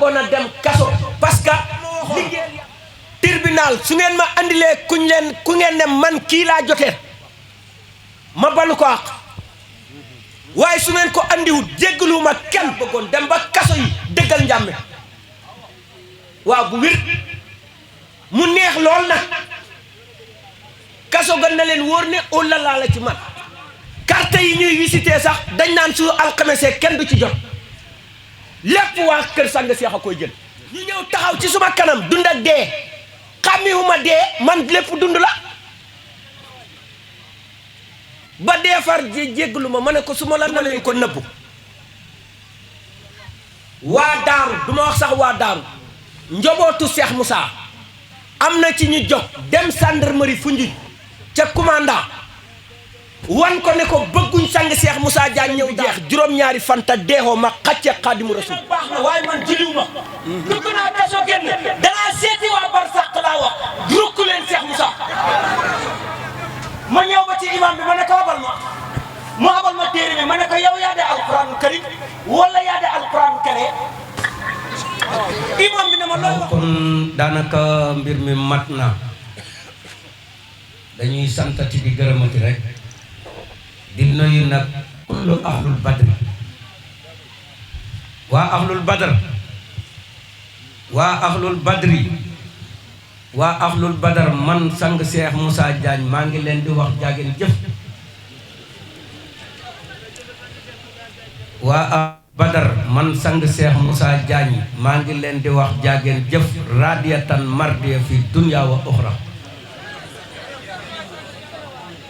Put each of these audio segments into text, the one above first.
bëggoon a dem kaso parce que liggéey tribunal su ngeen ma andilee ku ngeen ne man kii laa jotee ma balu ko àq waaye su ngeen ko andiwut jéggalu ma kenn bëggoon dem ba kaso yi dëggal njàmme waaw bu wér mu neex lool nag kaso gan na leen wóor ne óola laa la ci man carte yi ñuy visité sax dañ naan su alxamesee kenn du ci jot lépp waa kër sang seex a koy jël ñu ñëw taxaw ci suma kanam dund ak dee xàmmiwuma dee man lépp dund la ba dee far jéggalu ma ne ko su ma la na leen ko nëbbu waa daaru du ma wax sax waa daaru njobootu Seex Musaa am na ci ñu jóg dem gendarmerie Foundiougne ca commandant wan ko ne ko bëgguñ sang Seex Musaa Jaañ ñëw jeex juróom-ñaari fanta deexoo ma xacce Xaadimu Rasuul baax na waaye man jiliw ma dugg naa kaso génn danaa seeti waa barsàq laa wax rukk leen Seex Musaa ma ñëw ba ci imam bi ma ne ko abal ma mu abal ma téere bi ma ne ko yow yaa de alquraanul karim wala yaa de alquraanul karim imam bi ne ma loolu kon daanaka mbir mi mat na dañuy santati di gërëmati rek di nuyu nag kullu ahlul badri waa ahlul badr waa ahlul badri waa ahlul badar man sang Seex Musaa Jaañ maa ngi leen di wax jaageen jëf waa badar man sang Seex Musaa Jaañ maa ngi leen di wax jaageen jëf radiyatan mardiya fi dunya wa uxra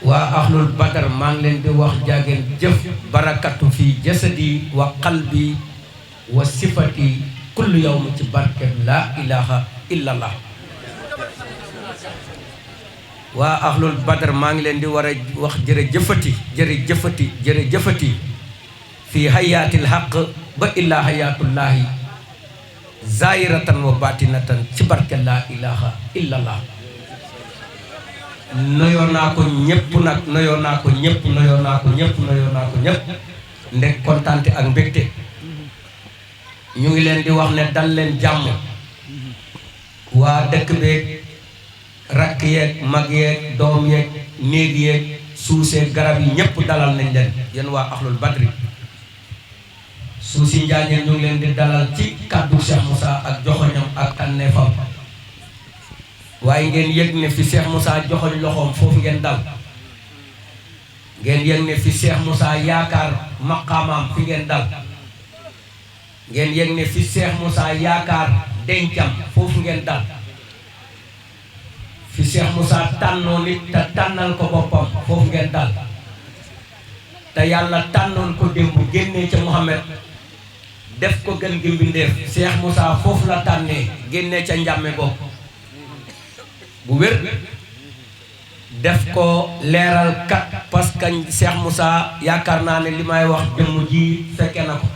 waa ahlul badar maa ngi leen di wax jaageen jëf barakatu fi jasadi wa qalbi wa sifati kullu yawm ci barke la ilaha illallah waa ahlul badar maa ngi leen di war a wax jërëjëfati fii hayaatil haq ba illaa hayaatullaahi zaahiratan wa baatinatan ci barke laa ilaha illallah noyoo naa ko ñëpp nag noyoo naa ko ñëpp ndek kontaante ak mbégte ñu ngi leen di wax ne dal leen jàmm waa dëkk beeg rakk yeeg mag yeeg doom yeeg néeg yeeg suusee garab yi ñëpp dalal nañ leen yéen waa ahlul badri suusi njaañeen ñu ngi leen di dalal ci kàddu Cheikh Moussa ak joxoñam ak tànneefam waaye ngeen yëg ne fi Cheikh Moussa joxoñ loxoom foofu ngeen dal ngeen yëg ne fi Cheikh Moussa yaakaar maqaamaam fi ngeen dal ngeen yëg ne fi Cheikh Moussa yaakaar dencam foofu ngeen dal fi Cheikh Moussa tànnoon nit te tànnal ko boppam foofu ngeen dal te yàlla tànnoon ko démb génnee ca Muhammad def ko gën gi mbindeef Cheikh Moussa foofu la tànnee génnee ca njàmme bopp bu wér def ko leeral kat parce que Cheikh Moussa yaakaar naa ne li may wax jëmm ji fekke na ko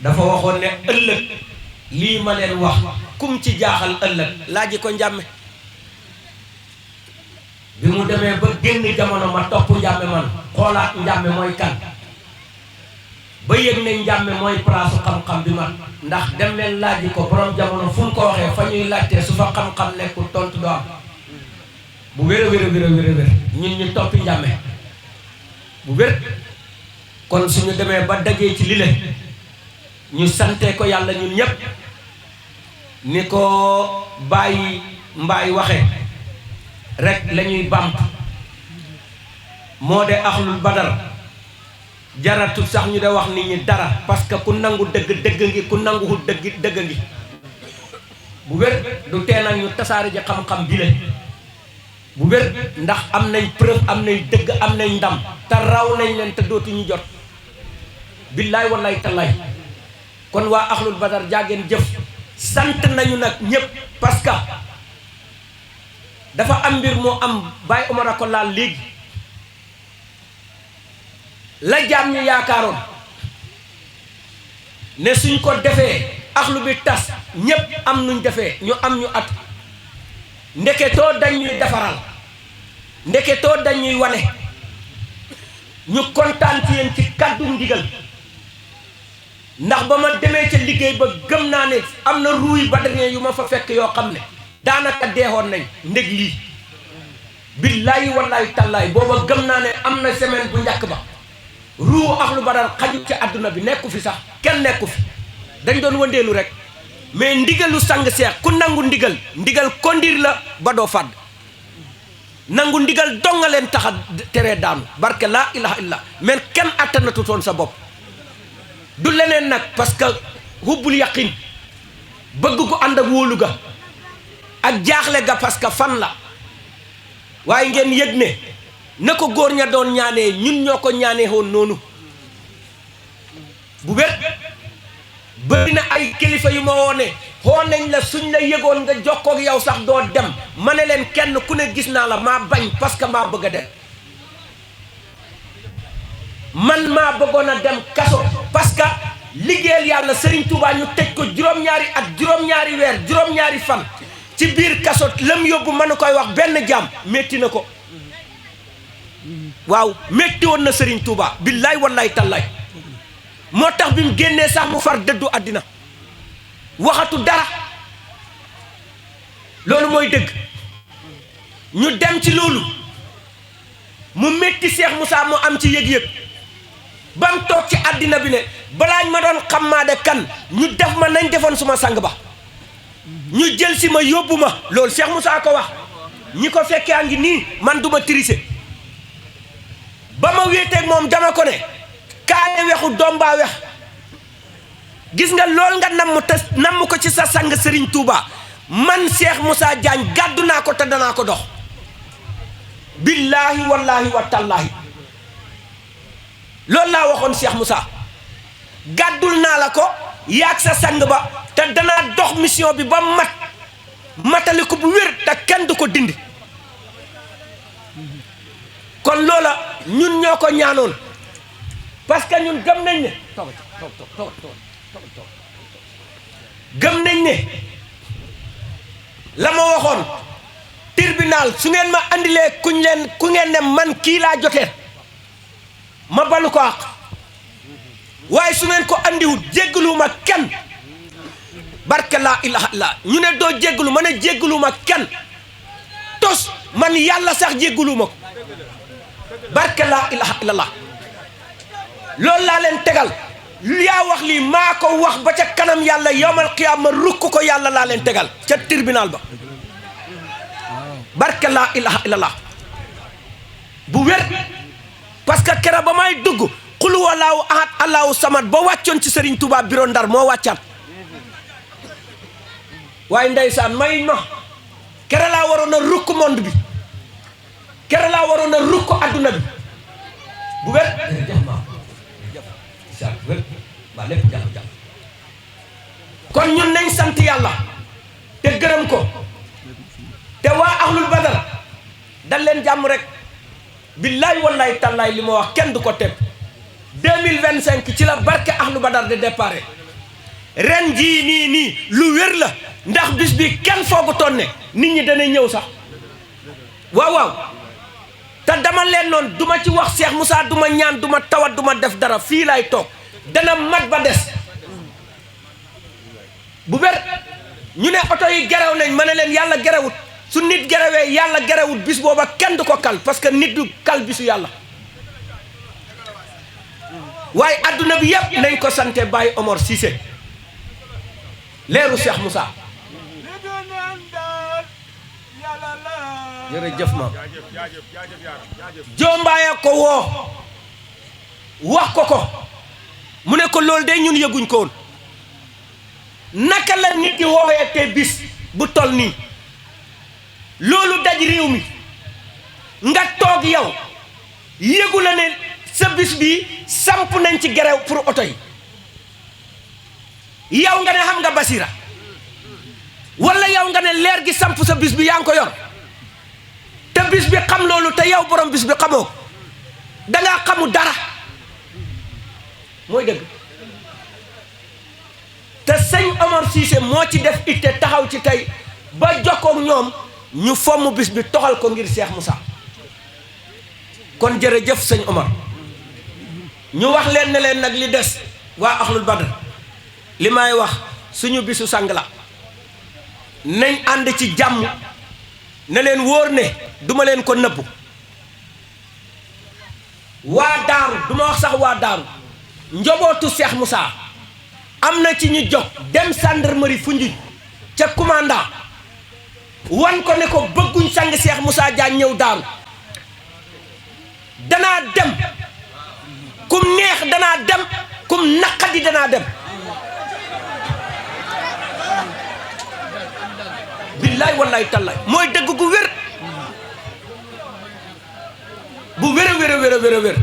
dafa waxoon ne ëllëg lii ma leen wax kum ci jaaxal ëllëg laaji ko njàmme bi mu demee ba génn jamono ma topp njàmme man xoolaat njàmme mooy kan ba yëg ne njàmme mooy place xam-xam bi man ndax dem leen laaji ko borom jamono fu mu ko waxee fa ñuy laajtee su fa xam-xam nekkul tontu do am bu wér a wér ñun ñu toppi njàmme bu wér kon suñu demee ba dajee ci lile ñu sante ko yàlla ñun ñépp ni ko bàyyi mbaay waxe rek lañuy bàmp moo de ahlul badar jaratu sax ñu de wax nit ñi dara parce que ku nangu dëgg ngi ku nanguwul dëgg ngi bu wér du tee nag ñu tasaare ji xam-xam bi le bu wér ndax am nañ preuve am nañ dëgg am nañ ndam te raw nañ leen te dootuñu jot billaay wallaay tallaay kon waa ahlul badar jaageen jëf sant nañu nag ñépp parce que dafa am mbir moo am Baye Omar a ko laal léegi la jaam ñu yaakaaroon ne suñ ko defee axlu bi tas ñépp am nuñ defee ñu am ñu at ndeketoo dañuy defaral ndeketoo dañuy wane ñu kontaan ci yéen ci kàddu ndigal ndax ba ma demee ca liggéey ba gëm naa ne am na ruuy badrien yu ma fa fekk yoo xam ne daanaka deexoon nañ ndég lii billaahi wallaahi tallaahi booba gëm naa ne am na semaine bu njëkk ba ruu ahlu badar xaju ci àdduna bi nekku fi sax kenn nekku fi dañ doon wëndeelu rek mais ndigalu sang seex ku nangu ndigal kondir la ba doo fàdd nangu ndigal donga leen taxa teree daanu barke laa ilaha illa men kenn attanatu toon sa bopp du leneen nag parce que hubbul yaqin bëgg ko ànd ak wóolu ga ak jaaxle ga parce que fan la waaye ngeen yëg ne na ko góor ña doon ñaanee ñun ñoo ko ñaanee woon noonu bu wér bëri na ay kilifa yu ma woone xoo nañ la suñ la yëgoon nga jokkoog yow sax doo dem ma ne leen kenn ku ne gis naa la maa bañ parce que maa bëgg a dem man maa bëggoon a dem kaso parce que liggéeyal yàlla Serigne Touba ñu tëj ko juróom-ñaari at juróom-ñaari weer juróom-ñaari fan ci biir kaso lam yóbbu mënu koy wax benn jaam métti na ko waaw métti woon na Serigne Touba billaay wallaay tallaay moo tax bi mu génnee sax mu far dëddu àddina waxatu dara loolu mooy dëgg ñu dem ci loolu mu métti Cheikh Moussa mu am ci yëg-yëg ba mu toog ci àddina bi ne balaañ ma doon xam maa de kan ñu def ma nañ defoon suma sang ba ñu jël si ma yóbbu ma loolu Cheikh Moussa ko wax ñi ko fekkee a ngi nii man duma tricher ba ma wéeteeg moom dama ko ne kaane wexu doom baa wex gis nga lool nga namm ko ci sa sang Serigne Touba man Cheikh Moussa Diagne gàddu naa ko te danaa ko dox billaahi wallaahi wa tallaahi loolu laa waxoon Cheikh Moussa gàddul naa la ko yaag sa sang ba te danaa dox mission bi ba matali ko bu wér te kenn du ko dindi kon loola ñun ñoo ko ñaanoon parce que ñun gëm nañ ne gëm nañ ne la ma waxoon tribunal su ngeen ma andilee ku ngeen ne man kii laa jotee ma balu ko àq waaye su ngeen ko andiwut jéggaluma kenn barke laa ilaha illa ñu ne doo jéggalu ma ne jéggaluma kenn tos man yàlla sax jéggaluma ko barke laa ilaha illallah loolu laa leen tegal yaa wax lii maa ko wax ba ca kanam yàlla yawmal qiyaama rukk ko yàlla laa leen tegal ca tribunal ba barke laa ilaha illallah bu wér parce que kera ba may dugg xul walaahu ahad allahu samad ba wàccoon ci Serigne Touba biro Ndar moo wàccaat waaye ndeysaan may no kera laa waroon a rukk monde bi kera laa waroon a rukk adduna bi bu wér waa lépp jàmm kon ñun nañ sant yàlla te gërëm ko te waa ahlul badar dal leen jàmm rek billaay wallaay tallaay li ma wax kenn du ko teb 2025 ci la barke ahlu badar de départ ren jii nii lu wér la ndax bis bi kenn foogu tonne nit ñi dana ñëw sax waaw te dama leen noon duma ci wax Cheikh Moussa duma ñaan duma tawat duma def dara fii laay toog dana mat ba des bu ber ñu ne oto yi gerew nañ ma ne leen yàlla gerewut su nit gerewee yàlla gerewut bis booba kenn du ko kal parce que nit du kal bisu yàlla waaye adduna bi yëpp nañ ko sante Baye Omar Cissé leeru Cheikh Moussa jërëjëf ma jombaaya ko woo wax ko mu ne ko loolu de ñun yëguñ ko woon naka la nit di woowee te bis bu tol nii loolu daj réew mi nga toog yow yëgu la ne sa bis bi samp nañ ci gerew pour oto yi yow nga ne xam nga basira wala yow nga ne leer gi samp sa bis bi yaa ngi ko yor te bis bi xam loolu te yow borom bis bi xamoo dangaa xamu dara mooy dëgg te sëñ Omar Cissé moo ci def itte taxaw ci tey ba jokkoog ñoom ñu fomm bis bi toxal ko ngir Cheikh Moussa kon jërëjëf sëñ Omar ñu wax leen ne leen nag li des waa ahlul badr li may wax suñu bisu sang la nañ ànd ci jàmm ne leen wóor ne duma leen ko nëbbu waa daaru duma wax sax waa daaru njobootu Cheikh Moussa am na ci ñu jóg dem gendarmerie Foundiougne ca commandant wan ko ne ko bëgguñ sang Cheikh Moussa Diagne ñëw daaru danaa dem kum neex danaa dem kum naqadi danaa dem billaay wallaay tallaay mooy dëgg gu wér bu wér a wér a wér a wér a wér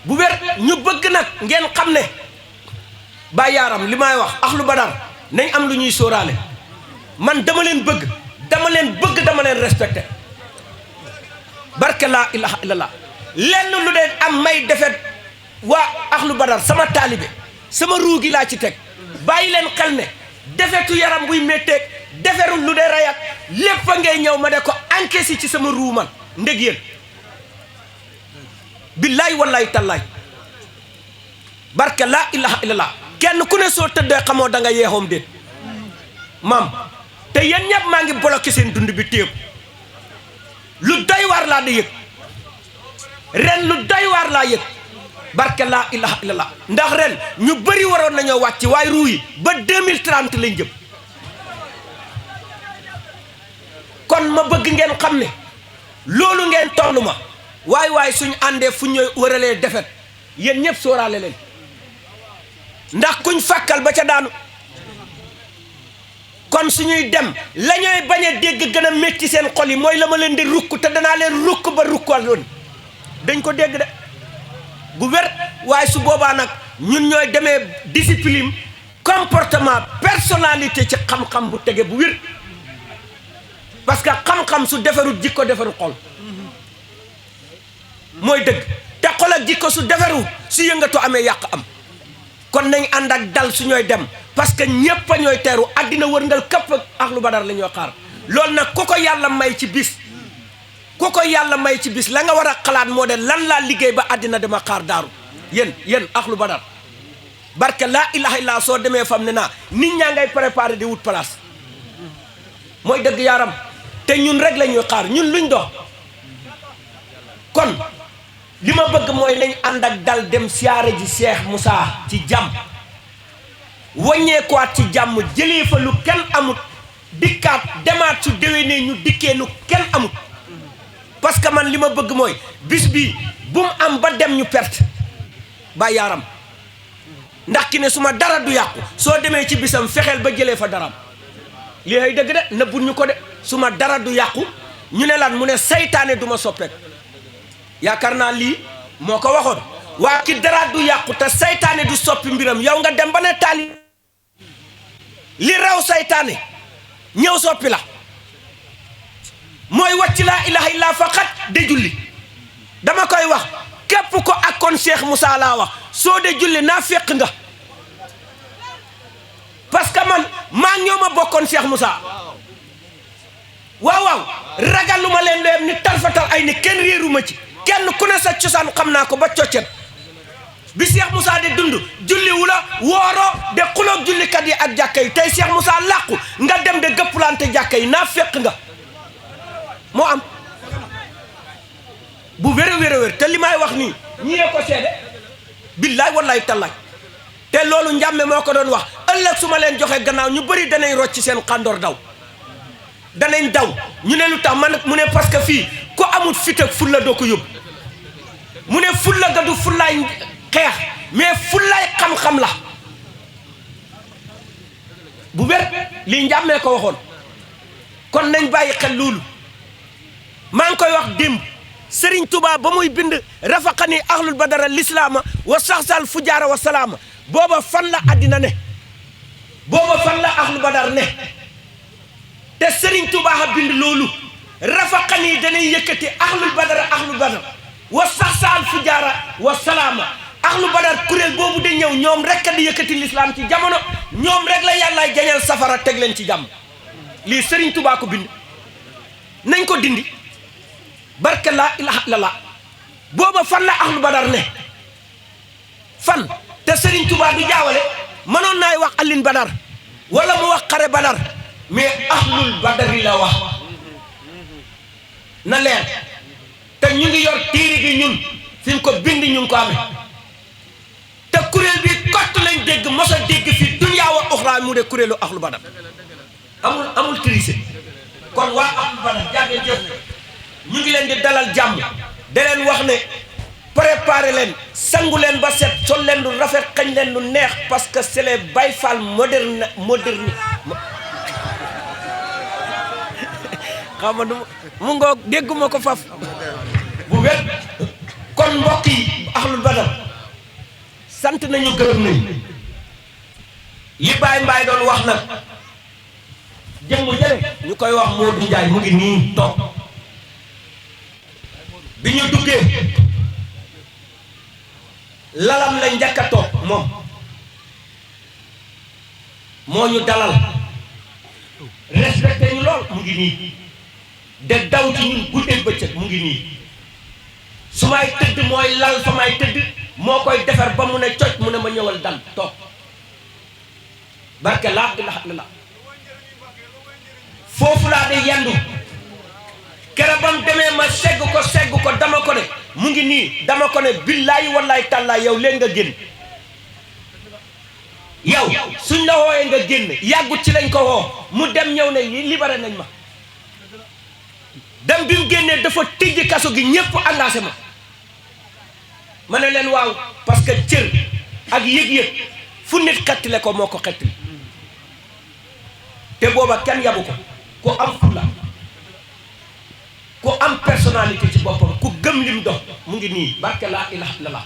bu wér ñu bëgg nag ngeen xam ne ba yaaram li may wax ahlu badar nañ am lu ñuy sóoraale man dama leen bëgg dama leen respecté barke laa ilaha illallah lenn lu dee am may defet waa ahlu badar sama taalibe sama ruugi laa ci teg bàyyi leen xel ne defetu yaram buy métteeg deferul lu dee rayat lépp a ngay ñëw ma de ko encaissé ci sama ruu man ndég yéen billaay wallaay tallaay barke laa ilaha illallah kenn ku ne soo tëddee xamoo da nga yeexoom déet maam te yéen ñëpp maa ngi bloqué seen dund bi téeb lu doy waar laa da yëg ren lu doy waar laa yëg barke laa ilaha illallah ndax ren ñu bëri waroon nañoo wàcc waaye ruu yi ba 2030 lañ jëm kon ma bëgg ngeen xam ne loolu ngeen toll ma waay suñu àndee fu ñu wëralee defet yéen ñëpp sóoraale leen ndax kuñ fàkkal ba ca daanu kon suñuy dem la ñooy bañ a dégg gën a métti seen xol yi mooy la ma leen di rukk te danaa leen rukk ba rukkal loon dañ ko dégg de bu wér waaye su boobaa nag ñun ñooy demee discipline comportement personnalité ci xam-xam bu tege bu wér parce que xam-xam su defarul jikko defarul xol mooy dëgg te xol ak jikko su defaru su yëngatu amee yàq am kon nañ ànd ak dal su ñooy dem parce que ñépp a ñooy teeru àddina wërngal këpp ak ahlu badar la ñoo xaar loolu nag ku ko yàlla may ci bis ku ko yàlla may ci bis la nga war a xalaat moo de lan laa liggéey ba àddina dama xaar daaru yéen ahlu badar barke laa ilaha illa soo demee fam ne naa nit ñaa ngay préparé di wut place mooy dëgg yaaram te ñun rek la ñuy xaar ñun luñ dox kon li ma bëgg mooy nañ ànd ak dal dem siyaare ji Cheikh Moussa ci jàmm wàññeekuwaat ci jàmm jëlee fa lu kenn amut dikkaat demaat su déwénee ñu dikkee lu kenn amut parce que man li ma bëgg mooy bis bi bu mu am ba dem ñu perte ba yaaram ndax ki ne suma dara du yàqu soo demee ci bisam fexeel ba jëlee fa daram lii ay dëgg de nëbbul ñu ko de suma dara du yàqu ñu ne lan mu ne saytaane du ma soppeek yaakaar naa lii moo ko waxoon waa ki dara du yàqu te saytaane du soppi mbiram yow nga dem ba ne taali li raw saytaane ñëw soppi la mooy wàcc laa ilaha illa faqat de julli dama koy wax képp ko akkoon Cheikh Moussa laa wax soo de julli naa fekk nga parce que man maa ñoo ma bokkoon Cheikh Moussa waaw ragaluma leen doyam ni tarfatal ay ni kenn réeruma ci kenn ku ne sa cosaan xam naa ko ba coccet bi Cheikh Moussa de dund julli wu la wooroo de xuloog jullikat yi ak jàkka yi tey Cheikh Moussa làqu nga dem de gëpplante jàkka yi naa fekk nga moo am bu wér a wér te li may wax nii ñiyee ko seede billaay wallaay tallaay te loolu njàmme moo ko doon wax ëllëg su ma leen joxe gannaaw ñu bëri danañ rocc seen xandoor daw danañ daw ñu ne lu tax man mu ne parce que fii ku amul fit ak fulla doo ko yóbbu mu ne fulla ga du fullaay xeex mais fullaay xam-xam la bu wér lii njàmmee ko waxoon kon nañ bàyyi xel loolu maa ngi koy wax démb Serigne Touba ba muy bind rafaqani ahlul badara lislaama wa saxsal fujaara wa salaama booba fan la àddina ne booba fan la ahlul badar ne te Serigne Touba a bind loolu rafaqani danay yëkkati ahlul badar wa saxsal fujaara wa salaama ahlu badar kuréel boobu de ñëw ñoom rek a di yëkkati lislaam ci jamono ñoom rek la yàllaay jañal safara teg leen ci jàmm lii Serigne Touba ko bind nañ ko dindi barke laa ilaha illallah booba fan la ahlu badar ne fan te te Serigne Touba du jaawale mënoon naay wax Alioune Badar wala mu wax xare Badar mais ahlul badari la wax na leer te ñu ngi yor téere gi ñun fi mu ko bind ñu ngi ko amee te kuréel bi kott lañ dégg mos a dégg fi dunya wa uxra mu de kuréelu ahlul badar amul triché kon waa ahlul badar jàngeen jëf ñu ngi leen di dalal jàmm da leen wax ne préparé leen sangu leen ba set sol leen lu rafet xañ leen lu neex parce que c'est les Baye Fall moderne xam nga mu ngoog dégguma ko faf bu wér kon mbokk yi ahlul badar sant nañu gërëm nañu li Baye Mbaye doon wax nag jëmm jële ñu koy wax Modou Ndiaye mu ngi nii toog bi ñu duggee lalam la njëkk a toog moom moo ñu dalal respecté ñu lool mu ngi nii de daw ci ñun guddeeg bëccëg mu ngi nii su may tëdd mooy lal fa may tëdd moo koy defar ba mu ne coj mu ne ma ñëwal dal toog barke laa ilaha illallah foofu laa di yendu kere bam demee ma segg ko dama ko ne mu ngi nii dama ko ne billaahi wallaahi tàllaa yow leen nga génn yow suñ la wooyee nga génn yàggut ci lañ ko woo mu dem ñëw ne libéré nañ ma dem bi mu génnee dafa tijji kaso gi ñépp engagé ma ne leen waaw parce que cër ak yëg-yëg fu nit xettile ko moo ko xettile te booba kenn yabu ko ku am fulla ku am personnalité ci boppam ku gëm lim dox mu ngi nii barke laa ilaha illallah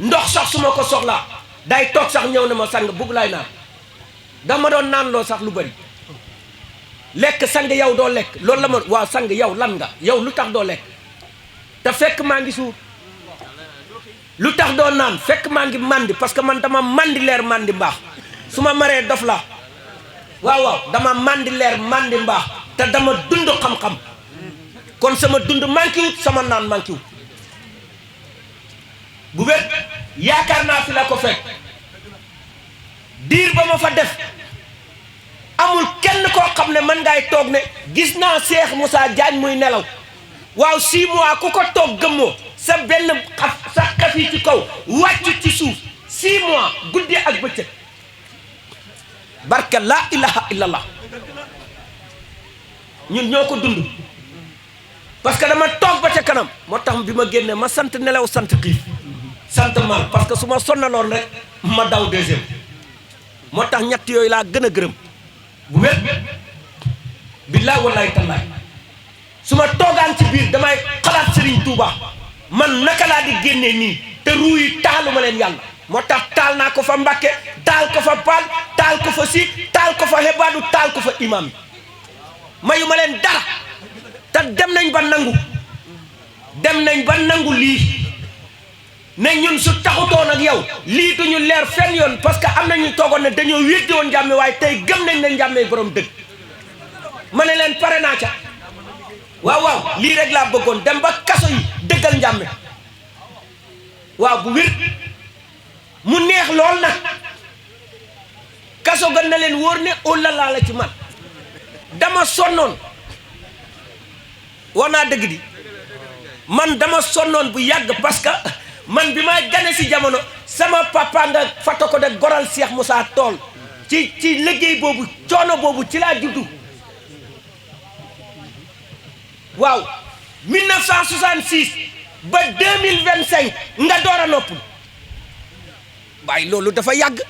ndox sax su ma ko soxlaa day toog sax ñëw na ma sang bugg laay naan dama doon naan loo sax lu bari lekk sang yow doo lekk loolu la ma waaw sang yow lan nga yow lu tax doo lekk te fekk maa ngi suur lu tax doo naan fekk maa ngi mandi parce que man dama mandi leer mandi mbaax su ma maree dof la waaw dama mandi leer mandi mbaax te dama dund xam-xam kon sama dund manqué wut sama naan manqué wut bu wér yaakaar naa fi la ko fekk diir ba ma fa def amul kenn koo xam ne man ngay toog ne gis naa Cheikh Moussa Diagne muy nelaw waaw 6 mois ku ko toog gëmmoo sa benn xaf yi ci kaw wàcc ci suuf 6 mois guddi ak bëccëg barke laa ilaha illallah ñun ñoo ko dund parce que dama toog ba ca kanam moo tax bi ma génnee ma sant nelaw sant xiif sant mal parce que su ma sonnaloon rek ma daw deuxième moo tax ñett yooyu laa gën a gërëm bu wér billaay wallaay tallaay su ma toogaan ci biir damay xalaat Serigne Touba man naka laa di génnee nii te ruu yi taalu ma leen yàlla moo tax taal naa ko fa Mbàkke taal ko fa Paal taal ko fa si taal ko fa Hebaadu taal ko fa imam yi mayu ma leen dara te dem nañ ba nangu lii ne ñun su taxutoon ak yow lii duñu leer fenn yoon parce que am nañu toogoon ne dañoo weddi woon njàmme waaye tey gëm nañ ne njàmme borom dëgg ma ne leen pare naa ca waaw lii rek laa bëggoon dem ba kaso yi dëggal njàmme waaw bu wir mu neex lool nag kaso gën na leen wóor ne olala la ci man dama sonnoon wax naa dëgg di man dama sonnoon bu yàgg parce que man bi may gane si jamono sama papa nga fàtta ko de goral Cheikh Moussa tool ci liggéey boobu coono boobu ci laa juddu waaw 1966 ba 2025 nga door a noppul waaye loolu dafa yàgg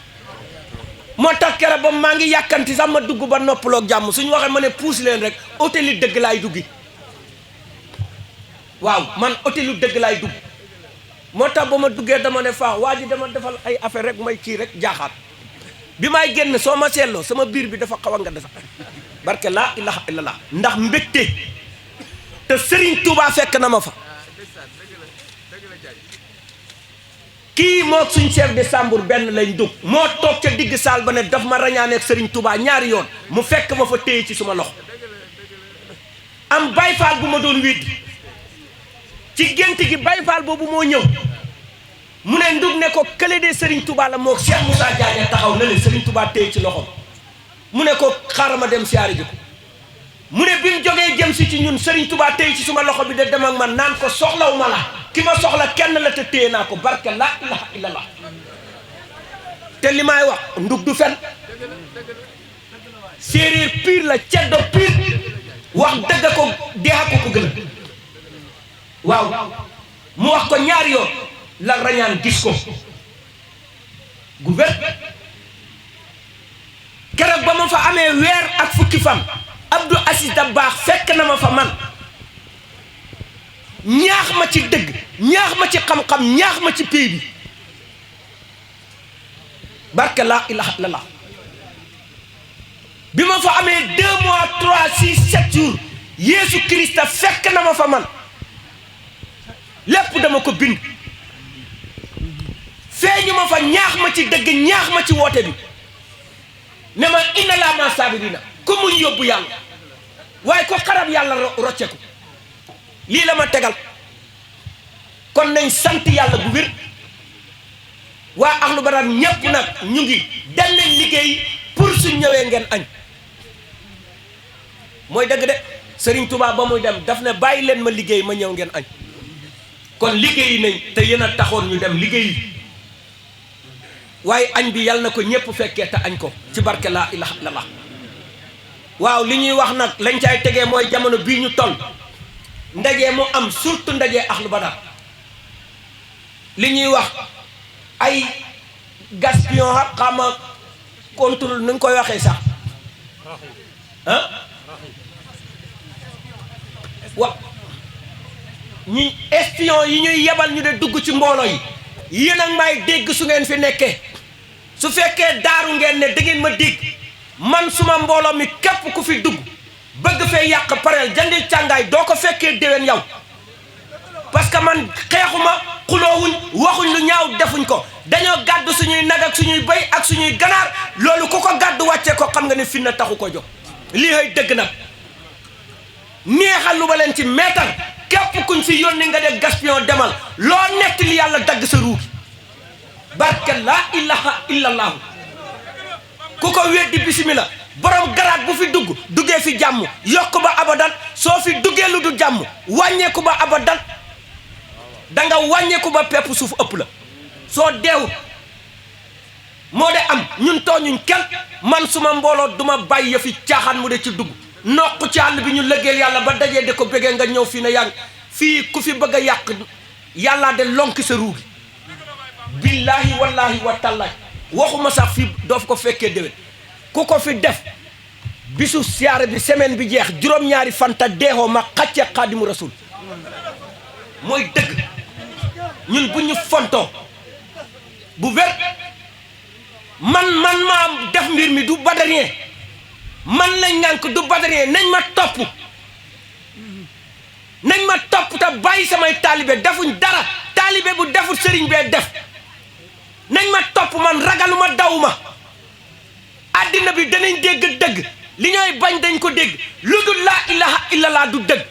moo tax keroog ba maa ngi yàkkanti sax ma dugg ba noppaloog jàmm suñu waxee ma ne puus leen rek hôtel yi dëgg laay duggi waaw man hôtel yu dëgg laay dugg moo tax ba ma duggee dama ne faax waa ji dama defal ay affaire rek may kii rek jaaxaat bi may génn soo ma seetloo sama biir bi dafa xaw a nga sax barke laa ilaha illallah ndax mbégte te Serigne Touba fekk na ma fa kii moo suñ chef de Sambour benn lañ dugg moo toog ca digg saal ba ne daf ma rañaane ak Serigne Touba ñaari yoon mu fekk ma fa téye ci suma loxo am Baye Fall bu ma doon witt ci gént gi Baye Fall boobu moo ñëw mu ne ndug ne ko kële de Serigne Touba la moo Cheikh Moussa Diagne taxaw na le Serigne Touba téye ci loxom mu ne ko xaaral ma dem siyaare ji ko mu ne bi mu jógee jëm si ci ñun Serigne Touba téye ci suma loxo bi de dem ak man naan ko soxlawu ma la ki ma soxla kenn la te téye naa ko barke laa ilaha illallah te li may wax ndug du fen séeréer pire la ceddo pire wax dëgg ko deexa ko gën a waaw mu wax ko ñaari yoon la rañaan gis ko gu wér keroog ba ma fa amee weer ak fukki fan Abdou Aziz Dabakh fekk na ma fa man ñaax ma ci dëgg ñaax ma ci xam-xam ñaax ma ci pay bi barke laa ilaha illallah bi ma fa amee 2 mois 3 6 7 jours Yeesu Christa fekk na ma fa man lépp dama ko bind feeñu ma fa ñaax ma ci dëgg ñaax ma ci woote bi ne ma inna laa ma saabirina ku muñ yóbbu yàlla waaye ko xarab yàlla rocceku lii la ma tegal kon nañ sant yàlla bu wér waa Ahlu Badar ñépp nag ñu ngi dem leen liggéey pour suñ ñëwee ngeen añ mooy dëgg de Serigne Touba ba muy dem daf ne bàyyi leen ma liggéey ma ñëw ngeen añ kon liggéeyi nañ te yéen a taxoon ñu dem liggéeyi waaye añ bi yàlla na ko ñépp fekkee te añ ko ci barke laa ilaha illallah waaw li ñuy wax nag lañ caay tegee mooy jamono bii ñu toll ndaje mu am surtout ndaje Ahlu Badar li ñuy wax ay gaspillon ak xama contrôle nu ñu koy waxee sax ah wa ñi espion yi ñuy yebal ñu de dugg ci mbooloo yi yéen ak may dégg su ngeen fi nekkee su fekkee daaru ngeen ne da ngeen ma dégg man suma mbooloo mi képp ku fi dugg bëgg fee yàq pareel jëndil càngaay doo ko fekkee déwén yow parce que man xeexuma xuloowuñ waxuñ lu ñaaw defuñ ko dañoo gàddu suñuy nag ak suñuy bëy ak suñuy ganaar loolu ku ko gàddu wàcce ko xam nga ne fi na taxu ko jóg lii hay dëgg nag neexal lu ba leen ci meetar képp kuñ fi yónni nga def gaspion demal loo nekk li yàlla dagg sa ruugi barke laa ilaha illallah ku ko weddi bismillah borom garaat bu fi dugg duggee fi jàmm yokk ba abadan soo fi duggee lu du jàmm wàññeeku ba abadan da nga wàññeeku ba pepp suuf ëpp la soo deew moo de am ñun tooñuñ kenn man suma mbooloo duma bàyyi yëfi caaxaan mu de ci dugg nokk ci àll bi ñu lëggeel yàlla ba dajee de ko bëggee nga ñëw fii ne yaa ngi fii ku fi bëgg a yàq yàllaa de lonki sa ruugi billahi wallahi wa tallahi waxuma sax fii doof ko fekkee déwén ku ko fi def bisu siyaare bi semaine bi jeex juróom-ñaari fanta deexoo ma xacce xaadimu rasul mooy dëgg ñun bu ñu fontoo bu wér man maa def mbir mi du badarien man lañ ngànk du badarien nañ ma topp te bàyyi samay taalibe defuñ dara taalibe bu defut sëriñ bee def nañ ma topp man ragaluma dawuma àddina bi danañ dégg dëgg li ñooy bañ dañ ko dégg lu dul laa ilaha illallah du dëgg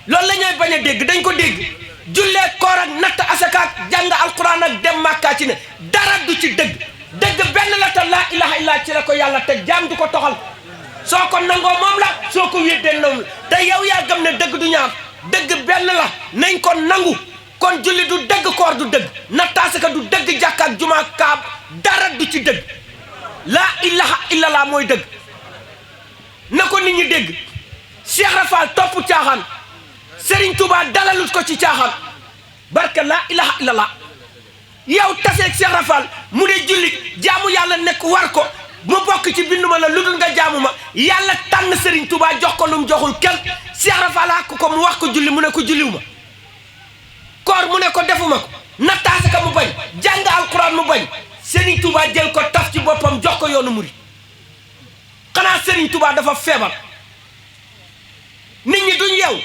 loolu la ñooy bañ a dégg dañ ko dégg jullee koor ak natt asaka ak jàng alquran ak dem màkkaa ci ne dara du ci dëgg dëgg benn la te laa ilaha illallah ci la ko yàlla te jaam du ko toxal soo ko nangoo moom la soo ko wéddee noonu la te yow yaa gëm ne dëgg du ñaar dëgg benn la nañ ko nangu kon julli du dëgg koor du dëgg natt asaka du dëgg jàkka ak jumaa kaab dara du ci dëgg laa ilaha illallah mooy dëgg na ko nit ñi dégg Cheikh Rafal topp caaxaan Serigne Touba dalalut ko ci caaxaan barke laa ilaha illallah yow taseeg Cheikh Rafal mu de julli jaamu yàlla nekk war ko mu bokk ci binduma la lu dul nga jaamu ma yàlla tànn Serigne Touba jox ko lu mu joxul kenn Cheikh Rafal ko mu wax ko julli mu ne ko julliwu ma koor mu ne ko defuma ko nattaasaka mu bañ jàng alquran mu bañ Serigne Touba jël ko taf ci boppam jox ko yoonu murid xanaa Serigne Touba dafa feebar nit ñi duñ yow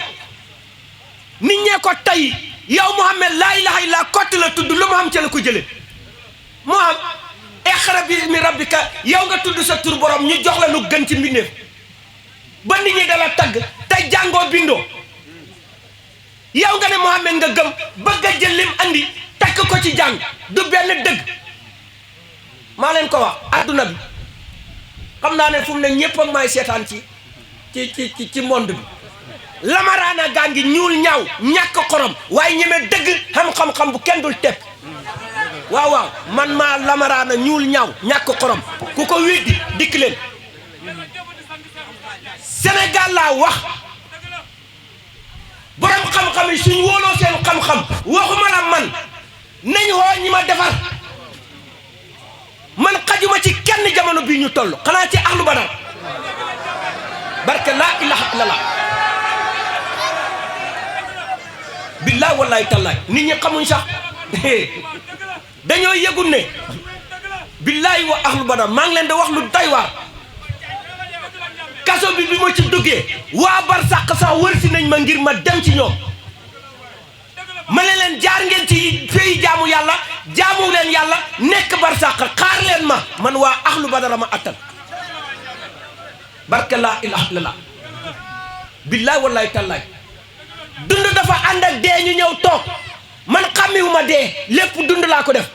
nit ñee ko tay yow Muhammad laa ilaha illa kott la tudd lu mu xam ca la ko jële mu am iqra bismi rabbika yow nga tudd sa tur borom ñu jox la lu gën ci mbindeef ba nit ñi dala tagg te jàngoo bindoo yow nga ne Mohamed nga gëm bëgg a jël lim andi takk ko ci jàng du benn dëgg maa leen ko wax adduna bi xam naa ne fu mu ne ñëpp ak may seetaan ci monde bi lamaraana gaa ngi ñuul ñaaw ñàkk xorom waaye ñeme dëgg xam-xam bu kenn dul tepp waaw man maa lamaraana ñuul ñaaw ñàkk xorom ku ko weddi dikk leen Sénégal laa wax borom xam-xam yi suñ wóoloo seen xam-xam waxuma la man nañ woo ñi ma defar man xajuma ci kenn jamono bii ñu toll xanaa ci ahlu badar barke laa ilaha illallah billaay wallaay tallaay nit ñi xamuñ sax dañoo yëgul ne billaay wa ahlu badar maa ngi leen di wax lu doy waar kaso bi ma ci duggee waa barsàq sax wër si nañ ma ngir ma dem ci ñoom ma ne leen jaar ngeen ci fii jaamu yàlla jaamu leen yàlla nekk barsàq xaar leen man waa ahlu badara ma attan barke laa ilaha illallah billaay wallaay tallaay dund dafa ànd ak dee ñu ñëw toog man xàmmiwuma dee lépp dund laa ko def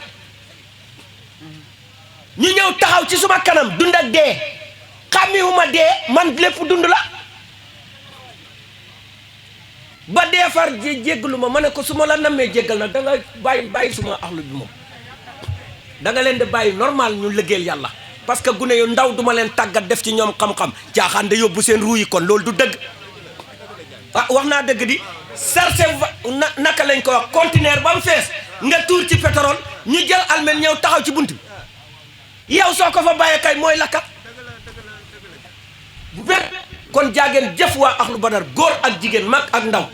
ñu ñëw taxaw ci suma kanam dund ak dee xàmmiwuma dee man lépp dund la ba dee far jéggalu ma ne ko su ma la nammee jéggal nag da nga bàyyi suma axlu bi moom da nga leen di bàyyi normal ñu liggéeyal yàlla parce que gune yu ndaw duma leen tàggat def ci ñoom xam-xam caaxaan da yóbbu seen ruu yi kon loolu du dëgg wax naa dëgg di sarse naka lañ ko wax conteneur ba mu fees nga tuur ci pétrole ñu jël almel ñëw taxaw ci bunt bi yow soo ko fa bàyyee kay mooy lakkat bu benn kon jaageen jëf waa axlu badar góor ak jigéen mag ak ndaw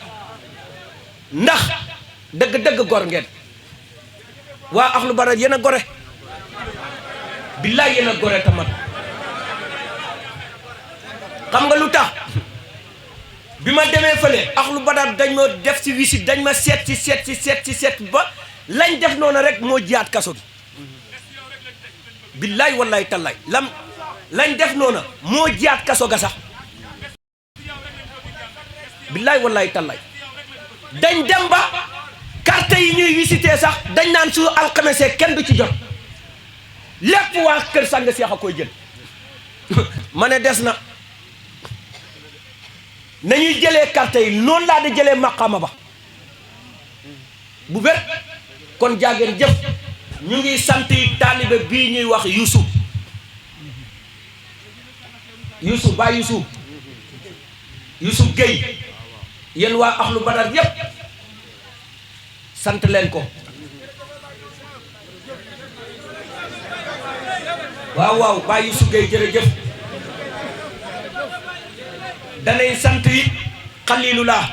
ndax dëgg-dëgg gor ngeen waa axlu badar yéen a gore billaay yéen a gore tamat xam nga lu tax bi ma demee fële axlu badar dañ ma def ci visite dañ ma seet ba lañ def noonu rek moo jiyaat kaso bi billaay wallaay tallaay lañ def noonu moo jiyaat kaso ga sax billaay wallaay tallaay dañ dem ba carte yi ñuy visité sax dañ naan su alxamesee kenn du ci jot lépp waa kër sang seex a koy jël ma ne des na nañuy jëlee carte yi noonu laa di jëlee maqama ba bu wér kon jaageen jëf ñu ngi sant taalibe bii ñuy wax Youssou ba Youssou Gueye yéen waa axlu badar yépp sant leen ko waaw ba Youssou Gueye jërëjëf danay sant yi Xalilullah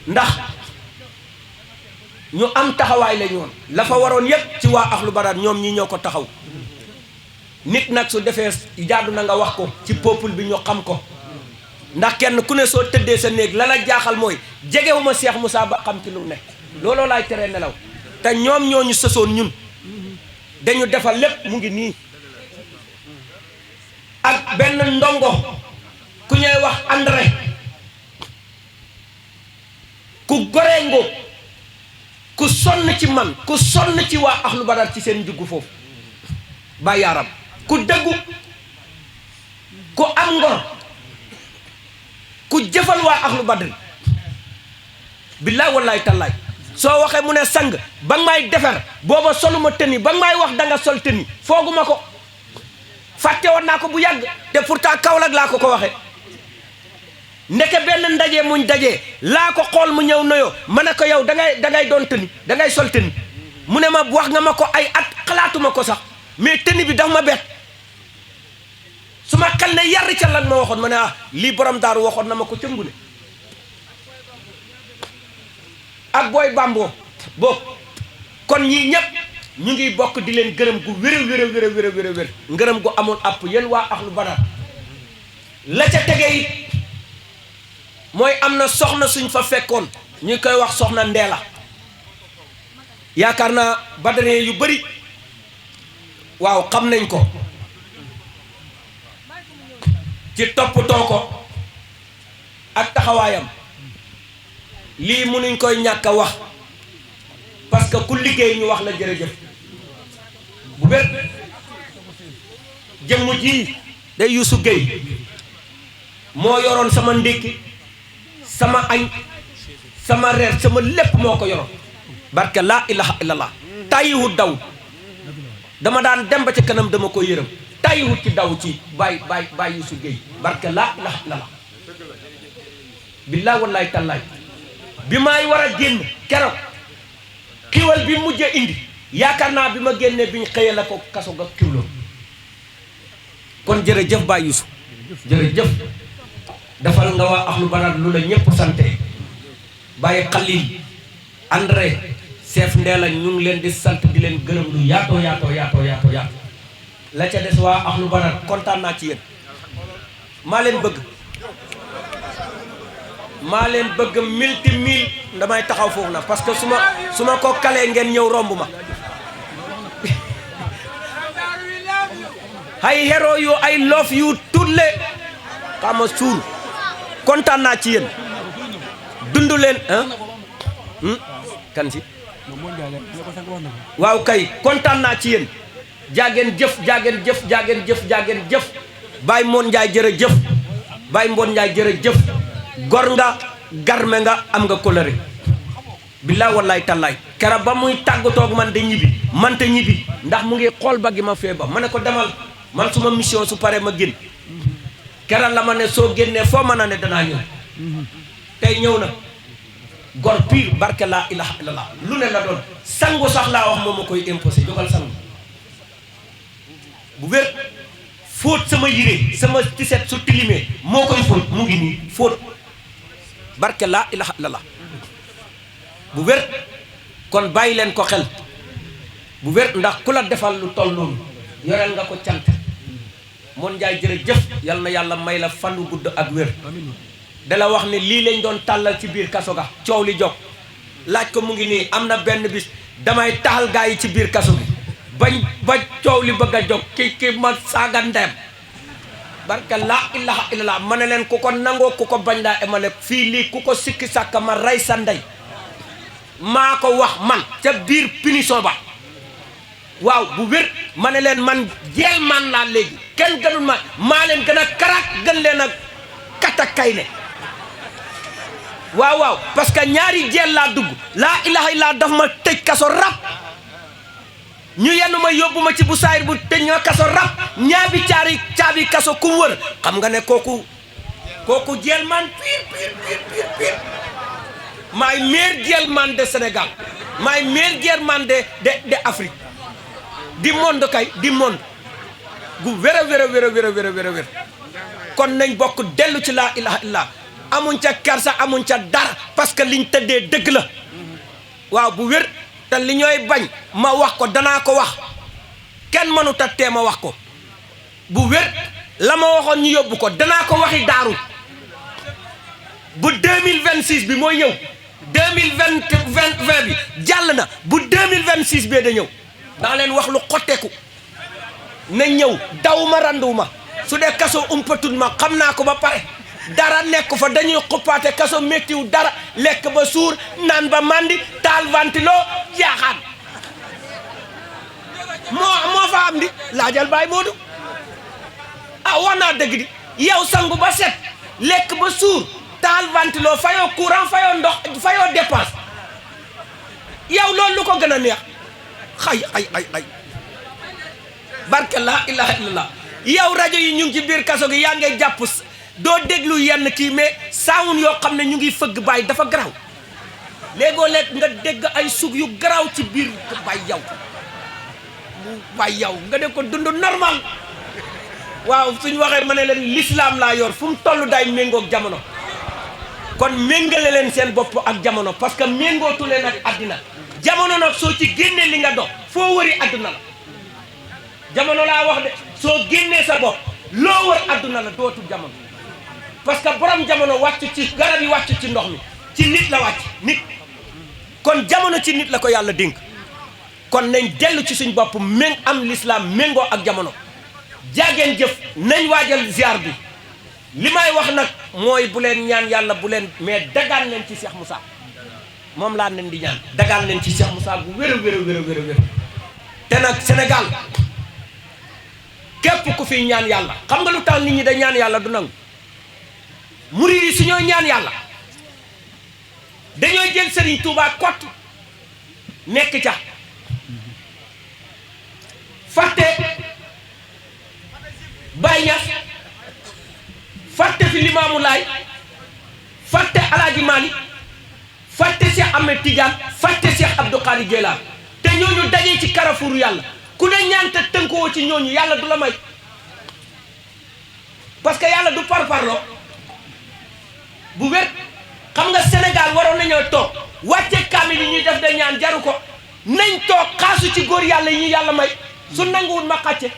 ndax ñu am taxawaay la ñoon la fa waroon yépp ci waa axlu badar ñoom ñi ñoo ko taxaw nit nag su defee jaadu na nga wax ko ci peuple bi ñu xam ko ndax kenn ku ne soo tëddee sa néeg la la jaaxal mooy jegewuma Cheikh Moussa Ba xam ci lu ne looloo laay teree nelaw te ñoom ñoo ñu sësoon ñun dañu defal lépp mu ngi nii ak benn ndongo ku ñuy wax André ku goree ngoo ku sonn ci man ku sonn ci waa axlu badar ci seen njuggu foofu ba yaaram ku dëggu ku am ngor ku jëfal waa axlu badr billaay wallaay tallaay soo waxee mu ne sang ba nga may defar booba soluma tëni ba nga may wax da nga sol tëni fooguma ko fàtte woon naa ko bu yàgg te pourtant Kaolack laa ko waxee ndeke benn ndaje muñ dajee laa ko xool mu ñëw noyo ma ne ko yow da ngay doon tëni da ngay sol tëni mu ne ma wax nga ma ko ay at xalaatuma ko sax mais tëni bi daf ma bett su ma xel ne yar ca lan ma waxoon ma ne lii borom daaru waxoon na ma ko ca ngune ak booy bamboo boobu kon ñii ñëpp ñu ngi bokk di leen gërëm gu wér ngërëm gu amul àpp yéen waa axlu badar la ca tege it mooy am na soxna suñ fa fekkoon ñu koy wax soxna Ndeela yaakaar naa badaree yu bari waaw xam nañ ko ci toppatoo ko ak taxawaayam lii mënuñ koy ñàkk a wax parce que ku liggéey ñu wax la jërëjëf bu wér. jëmm ji day Youssou Gueye moo yoroon sama ndékki sama añ sama reer sama lépp moo ko yoroon barke laa ilaha illallah tàyyiwut daw dama daan dem ba ci kanam dama ko yërëm tàyyiwut ci daw ci baay Youssou Gueye barke laa ilaha illallah billaay wallaay tallaay bi maay war a génn keroog xiwal bi mujjee indi yaakaar naa bi ma génnee biñ xëyee la ko kaso ga kiwloo kon jërëjëf baay Youssou jërëjëf defal nga waa Ahlu Badar lu la ñëpp sante Baye Khalil André chef Ndéla ñu ngi leen di sant di leen gërëm lu yaatoo la ca des waa Ahlu Badar kontaan naa ci yéen maa leen bëgg mille damay taxaw foofu na parce que su ma ko kalee ngeen ñëw romb ma ay héros yu I love you tulle xama suur kontaan naa ci yéen dundu leen kan si waaw kay kontaan naa ci yéen jaageen jëf Baye Moon Njaay jërëjëf Baye Moon Njaay jërëjëf gor nga garme nga am nga coloré billaay wallaay tallaay kera ba muy tàggatoog man de ñibbi man te ñibbi ndax mu ngi xool ba gi ma fee ba ma ne ko demal man suma mission su paree ma génn kera la ma ne soo génnee foo mën a ne danaa ñëw tey ñëw na gor pire barke laa ilaha illallah lu ne la doon sangu sax laa wax moom ma koy imposé jógal sangu bu wér fóot sama yére sama tiset su tilimee moo koy fóot mu ngi nii fóot barke laa ilaha illallah bu wér kon bàyyi leen ko xel bu wér ndax ku la defal lu toll noonu yoreel nga ko cant Moon Njaay jërëjëf yal na yàlla may la fanu gudd ak wér dala wax ne lii lañ doon tàllal ci biir kaso ga coow li jóg laaj ko mu ngi nii am na benn bis damay taxal gaa yi ci biir kaso gi ba coow li bëgg a jóg ki ma saaga ndeem barka laa ilaha illallah ma ne leen ku ko nangoo ku ko bañ laa emale fii lii ku ko sikki sàkka ma rey sa ndey maa ko wax man ca biir punition ba waaw bu wér ma ne leen man jeel man laa léegi kenn gënul maa leen gën a karaak gën leen a katakay ne waaw parce que ñaari jeel laa dugg laa ilaha illallah daf ma tëj kaso rab ñu yenn ma yóbbu ma ci bu saayir bu tëj nga kaso rab caabi kaso ku wër xam nga ne kooku jeel man pire maay meilleur jeel man de Sénégal maay meilleur jeel man de Afrique di monde kay di monde gu wér a wér kon nañ bokk dellu ci laa ilaha illallah amuñ ca kersa amuñ ca dara parce que liñ tëddee dëgg la waaw bu wér te li ñooy bañ ma wax ko danaa ko wax kenn mënu ta tee ma wax ko bu wér la ma waxoon ñu yóbbu ko danaa ko waxi daaru bu 2026 bi mooy ñëw 2020 bi jàll na bu 2026 bee da ñëw daa leen wax lu xotteeku na ñëw daw ma randuwuma su dee kaso umpatut ma xam naa ko ba pare dara nekk fa dañuy xuppaate kaso méttiw dara lekk ba suur naan ba mandi taal ventilo jaaxaan moo fa am di laajal Baay Moodu wax naa dëgg di yow sangu ba set lekk ba suur taal ventilo fayoo courant fayoo ndox fayoo dépense yow loolu lu ko gën a neex ay barke laa ilaha illallah yow rajo yi ñu ngi ci biir kaso gi yaa ngay jàpp doo déglu yenn kii mais saawun yoo xam ne ñu ngi fëgg Baay dafa garaaw léegoo lekk nga dégg ay sug yu garaaw ci biir Baay yow nga def ko dund normal waaw suñu waxee ma ne leen l'islam laa yor fu mu toll day méngoog jamono kon méngale leen seen bopp ak jamono parce que méngootu leen ak àddina jamono nag soo ci génnee li nga dox foo wëri àdduna la jamono laa wax de soo génnee sa bopp loo wër àdduna la dootu jamono parce que borom jamono wàcc ci garab yi wàcc ci ndox mi ci nit la wàcc nit kon jamono ci nit la ko yàlla dénk kon nañ dellu ci suñ bopp am l'islam méngoo ak jamono jaageen jëf nañ waajal ziar bi li may wax nag mooy bu leen ñaan yàlla bu leen mais dagaan leen ci Cheikh Moussa moom laa leen di ñaan dagaan leen ci Cheikh Moussa bu wér a wér a wér a wér a wér te nag Sénégal képp ku fi ñaan yàlla xam nga lu tax nit ñi da ñaan yàlla du nangu murid yi su ñoo ñaan yàlla dañoo jël Serigne Touba kott nekk ca fàtte Baye Niass fàtte fi Limaamu Laay fàtte Alaaji Maalik fàtte Cheikh Ahmed Tidiane fàtte Cheikh Abdou Khadre Djeylani te ñooñu dajee ci carrefour yàlla ku ne ñaan te tënkoo ci ñooñu yàlla du la may parce que yàlla du parparloo bu wér xam nga Sénégal waroon nañoo toog wàcce kaamil yi ñuy def da ñaan jaru ko nañ toog xaasu ci góor yàlla yi ñu yàlla may su nanguwul ma xàcce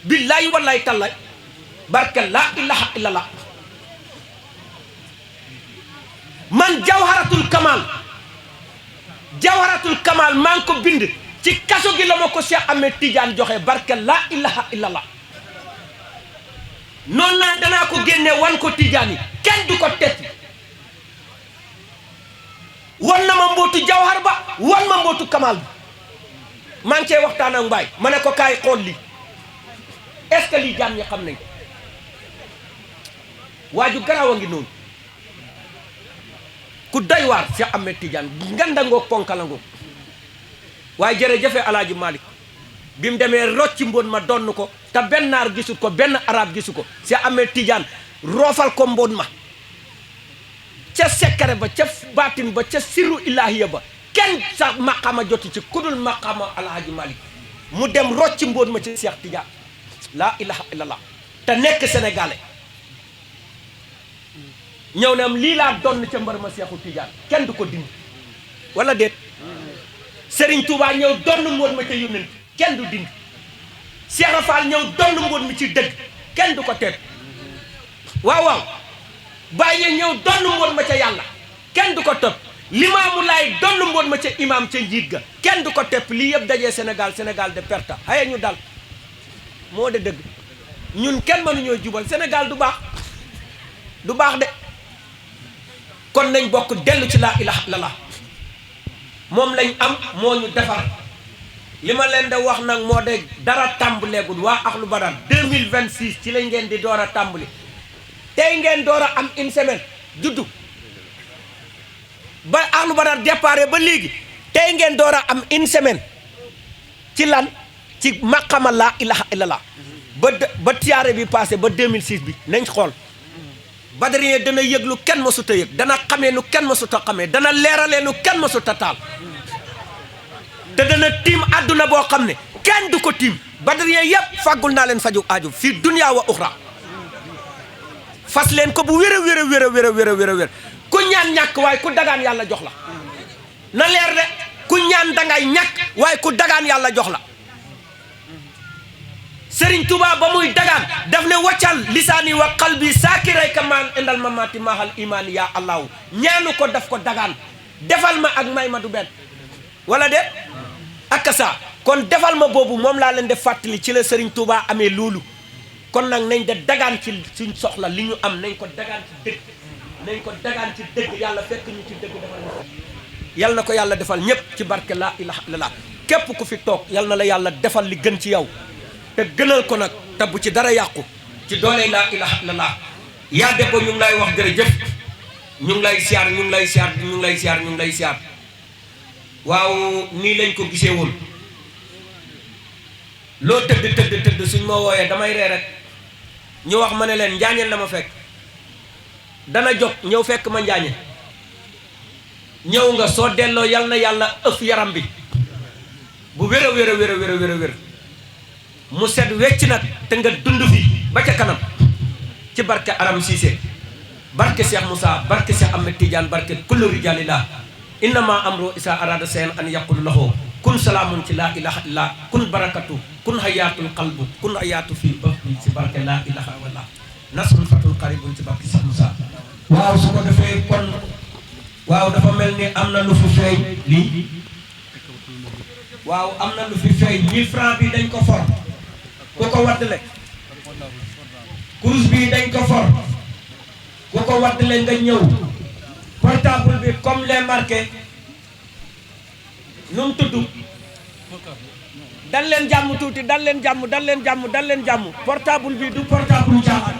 billahi wallahi tallahi barke la ilaha illallah man jawharatul kamal maa ngi ko bind ci kaso gi la ma ko Cheikh Ahmed Tidiane joxe barke la ilaha illallah noonu naa danaa ko génne wan ko Tidiane yi kenn du ko tetti wan na ma mbootu jawhar ba wan ma mbootu kamal bi maa ngi cee waxtaan ak Mbaye ma ne ko kaay xool lii est-ce que lii jaam ñi xam nañ ko waaju garaaw a ngi noonu ku doy waar Cheikh Ahmed Tidiane ngandangoog ponkalangoog waaye jërëjëfe Alaaji Malick bi mu demee rocci mbóot ma donn ko te benn naar gisul ko benn arab gisu ko Cheikh Ahmed Tidiane roofal ko mbóot ma ca sekkare ba ca baatin ba ca sirru ilahiya ba kenn sax maqama joti ci kudul maqama Alaaji Malick mu dem rocci mbóot ma ci Cheikh Tidiane la ilaha illallah te nekk sénégalais ñëw ne am lii laa donn ca mbar ma Seexu Tidiane kenn du ko dindi wala déet Serigne Touba ñëw donn mbóot ma ca yónnent kenn du dindi Cheikh Rafal ñëw donn mbóot mi ci dëgg kenn du ko teet waaw waaw Baye ñëw donn mbóot ma ca yàlla kenn du ko topp Limaamu Laay donn mbóot ma ca imam ca njiit ga kenn du ko tepp lii yëpp dajee Sénégal de perta haye ñu dal moo de dëgg ñun kenn mënuñoo jubal Sénégal du baax de kon nañ bokk dellu ci laa ilaha illallah moom lañ am moo ñu defar li ma leen da wax nag moo de dara tàmbaleegul waa Ahlu Badar 2026 ci lañ ngeen di door a tàmbali tey ngeen door a am une semaine juddu ba Ahlu Badar départ ba léegi tey ngeen door a am une semaine ci lan ci maqama laa ilaha illallah ba tiyaare bi passé ba 2006 bi nañ xool Badrien dana yëg lu kenn mësut a yëg dana xamee nu kenn mësut a xamee dana leeralee nu kenn mësut a taal te dana tiim àdduna boo xam ne kenn du ko tiim Badrien yëpp fàggul naa leen faju aju fii dunya wa uxra fas leen ko bu wér a wér a wér a wér a wér a wér a wér ku ñaan ñàkk waaye ku dagaan yàlla jox la na leer de ku ñaan dangay ñàkk waaye ku dagaan yàlla jox la Serigne Touba ba muy dagaan daf ne waccal lisaani wa qalbi saakiray ka maan indal mamati mahal imaani yaa allahu ñaanu ko daf ko dagaan defal ma ak may ma du benn wala de ak sa kon defal ma boobu moom laa leen def fàttali ci la Serigne Touba amee loolu kon nag nañ de dagaan ci suñ soxla li ñu am nañ ko dagaan ci dëgg nañ ko dagaan ci dëgg yàlla fekk ñu ci dëgg defal ñu ko yal na ko yàlla defal ñëpp ci barke laa ilaha illallah képp ku fi toog yal na la yàlla defal li gën ci yow te gënal ko nag te bu ci dara yàqu ci doole laa ilaha illallah yaa debbo ñu ngi lay wax jërëjëf ñu ngi lay siyaar ñu ngi lay siyaar ñu ngi lay siyaar ñu ngi lay siyaar waaw nii lañ ko gisee woon loo tëdd suñ ma wooyee damay ree rek ñu wax ma ne leen njaañeen la ma fekk dana jóg ñëw fekk ma njaañeen ñëw nga soo delloo yal na yàlla ëf yaram bi bu wér a wér a wér a wér a wér a wér mu set wecc nag te nga dund fi ba ca kanam ci barke Aram Cissé barke Cheikh Moussa barke Cheikh Ahmed Tidiane barke kullu rijalillah innama amru isa arada sayan an yaqulu lahu kun salaamun ci laa ilaha illa kun barakatu kun hayatul qalbu kun hayatu fi ci barke laa ilaha illallah nasrul fatul qaribun ci barke Cheikh Moussa waaw su ko defee kon waaw dafa mel ni am na lu fi feeñ lii waaw am na lu fi feeñ 1000 francs bi dañ ko for ku ko waddale kurus bi dañ ko for ku ko waddale nga ñëw portable bi comme les marqué nu mu tudd dal leen jàmm tuuti dal leen jàmm portable bi du portable caaxaan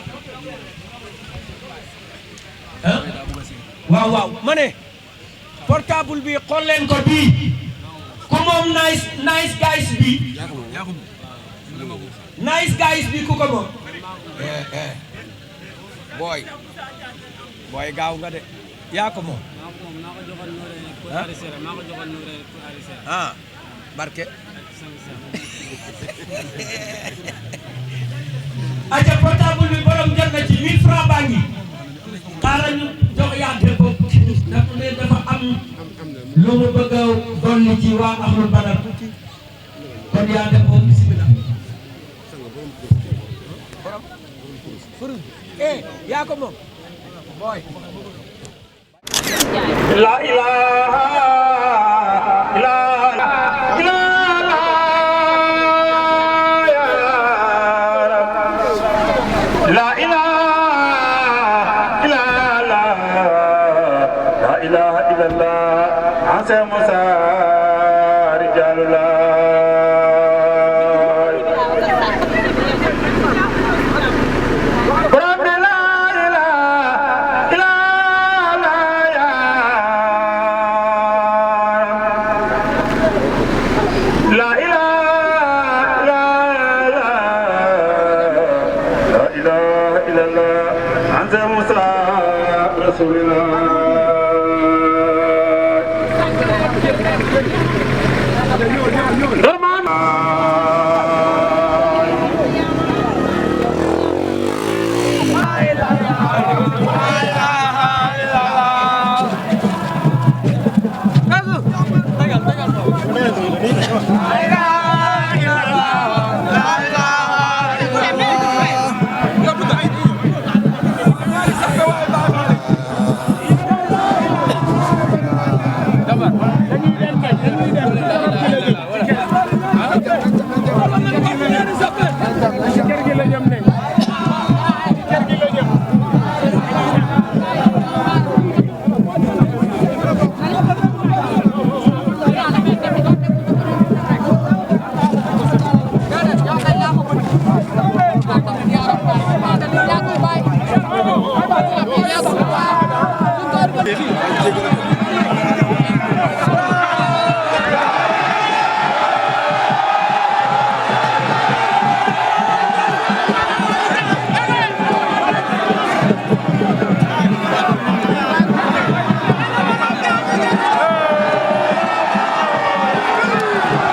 ah waaw ma ne portable bi xool leen ko bii ku moom nice guys bi ku ko moom booy gaaw nga de yaa ko moom ah barke aca portable bi borom jot na ci 1000 francs baa ngi xaaral ñu jox yaate ko ndax ne dafa am lu mu bëgg a dolli ci waa Ahlul Badar kon yaate ko bismillah yaa ko moom boy la ilaha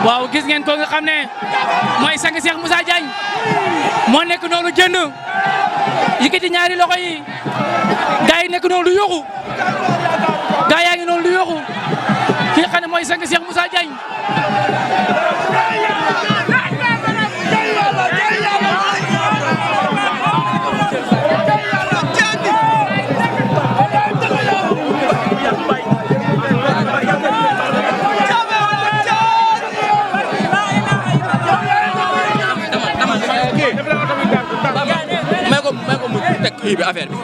waaw gis ngeen ko nga xam ne mooy sang Cheikh Moussa Diagne moo nekk noonu jënd yëkkati ñaari loxo yi gaa yi nekk noonu du yóoxu gaa yaa ngi noonu du yóoxu ki nga xam ne mooy sang Cheikh Moussa Diagne bi affaire bi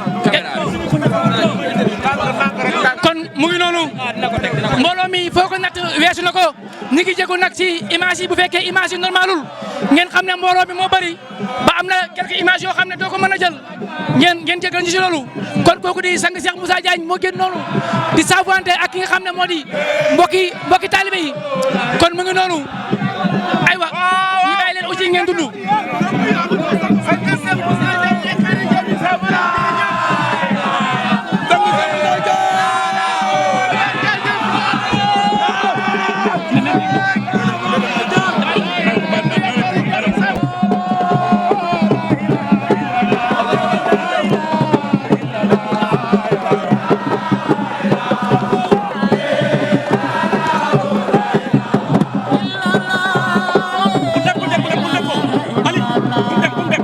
kon mu ngi noonu mbooloo mi foo ko natt weesu na ko ni ngi jégu nag ci image yi bu fekkee image yi normalul ngeen xam ne mbooloo mi moo bëri ba am na quelques images yoo xam ne doo ko mën a jël ngeen jégal ñu ci loolu kon kooku di sang Cheikh Moussa Diagne moo génn noonu di saafante ak ki nga xam ne moo di mbokki taalibe yi kon mu ngi noonu aywa ñu bàyyi leen aussi ngeen dund Ali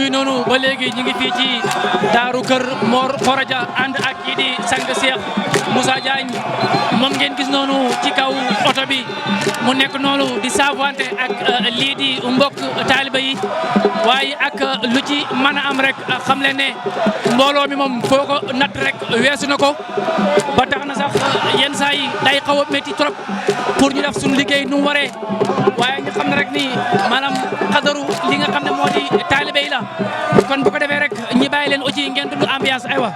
ngi noonu ba léegi ñu ngi fii ci daaru kër Mor Foroja ànd ak kii di sang Cheikh Moussa Diagne moom ngeen gis noonu ci kaw oto bi mu nekk noonu di saafante ak lii di mbokk taaliba yi waaye ak lu ci mën a am rek xam leen ne mbooloo mi moom foo ko natt rek weesu na ko ba tax na sax yenn saa yi day xaw a métti trop pour ñu def suñu liggéey nu mu waree waaye ñu xam ne rek ni maanaam xadaru li nga xam ne moo di taalibe yi la kon bu ko defee rek ñi bàyyi leen aussi ngeen dund ambiance aywa.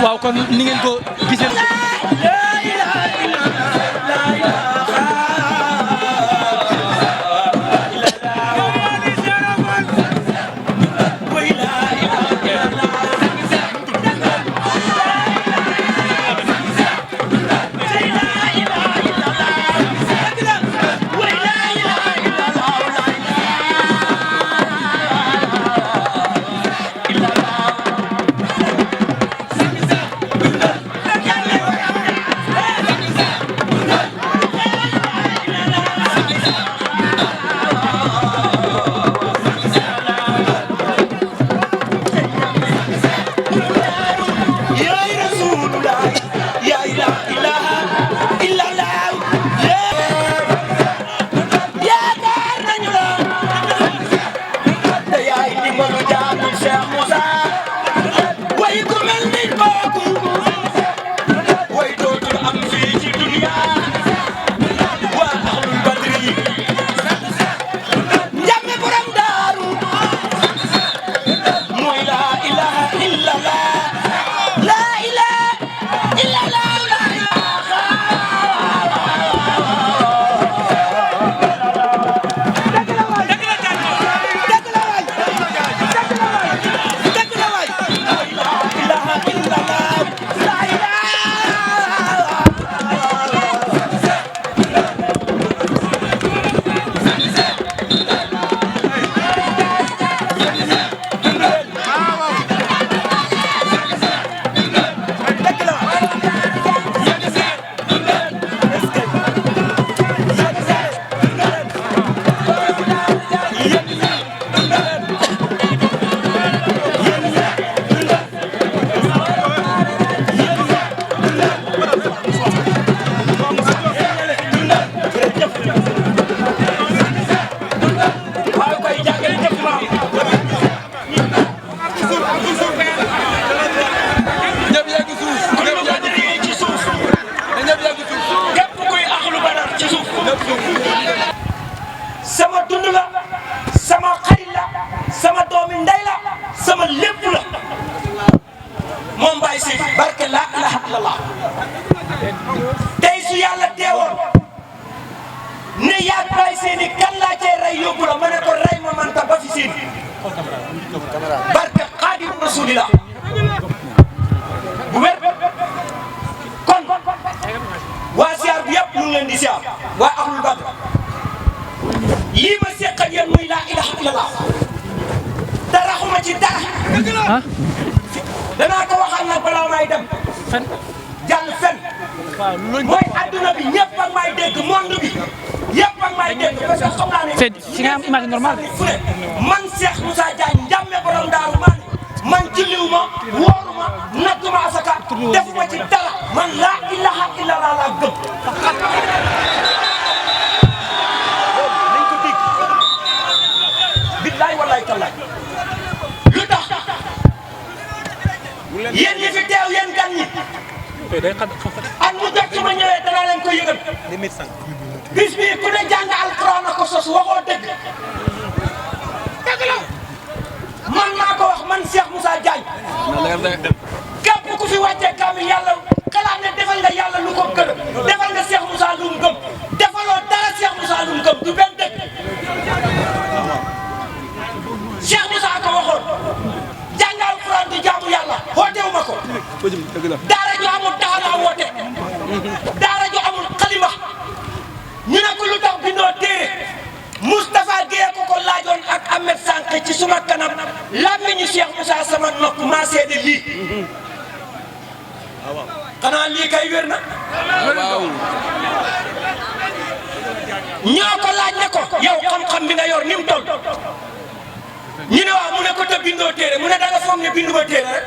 waaw kon ni ngeen ko gisee rasulillah bu wér kon waa siyaar bi yëpp ñu ngi leen di siyaar waa ahlul badr lii ma seq ak yéen muy laa ilaha illallah te raxuma ci dara danaa ko waxal nag balaa may dem jàll fen mooy adduna bi ñëpp ak may dégg monde bi yëpp ak may dégg parce que xam naa ne si nga am image normale man Cheikh Moussa Diagne njàmme borom daaru maa ne man julliwuma wooruma nattuma asaka defuma ci dara man laa ilaha illallah laa gëm nañ ko dégg billaay wallaay tallaay lu tax yéen ñi fi teew yéen gan ñi ak mu jot su ma ñëwee danaa leen ko yëgal bis bii ku ne jàng alquran ko sos waxoo dëgg dëgg la man maa ko wax man Cheikh Moussa Diagne képp ku fi wàccee kaamil yàlla xalaat ne defal nga yàlla lu ko gërëm defal nga Cheikh Moussa lu mu gëm defaloo dara Cheikh Moussa lu mu gëm du benn dëgg Cheikh Moussa ko waxoon jàng alquran di jaamu yàlla wootewu ma ko daara ju amul taxalaa woote daara ju amul xalima ñu ne ko lu tax bindoo téere Moustapha Guèye ko ko laajoon ak Ahmed Sànq ci suma kanam làmmiñu Cheikh Moussa sama nopp maa seede lii xanaa lii kay wér na ñoo ko laaj ne ko yow xam-xam bi nga yor ni mu toll ñu ne waaw mu ne ko te bindoo téere mu ne da nga foog ne bindu ma téere rek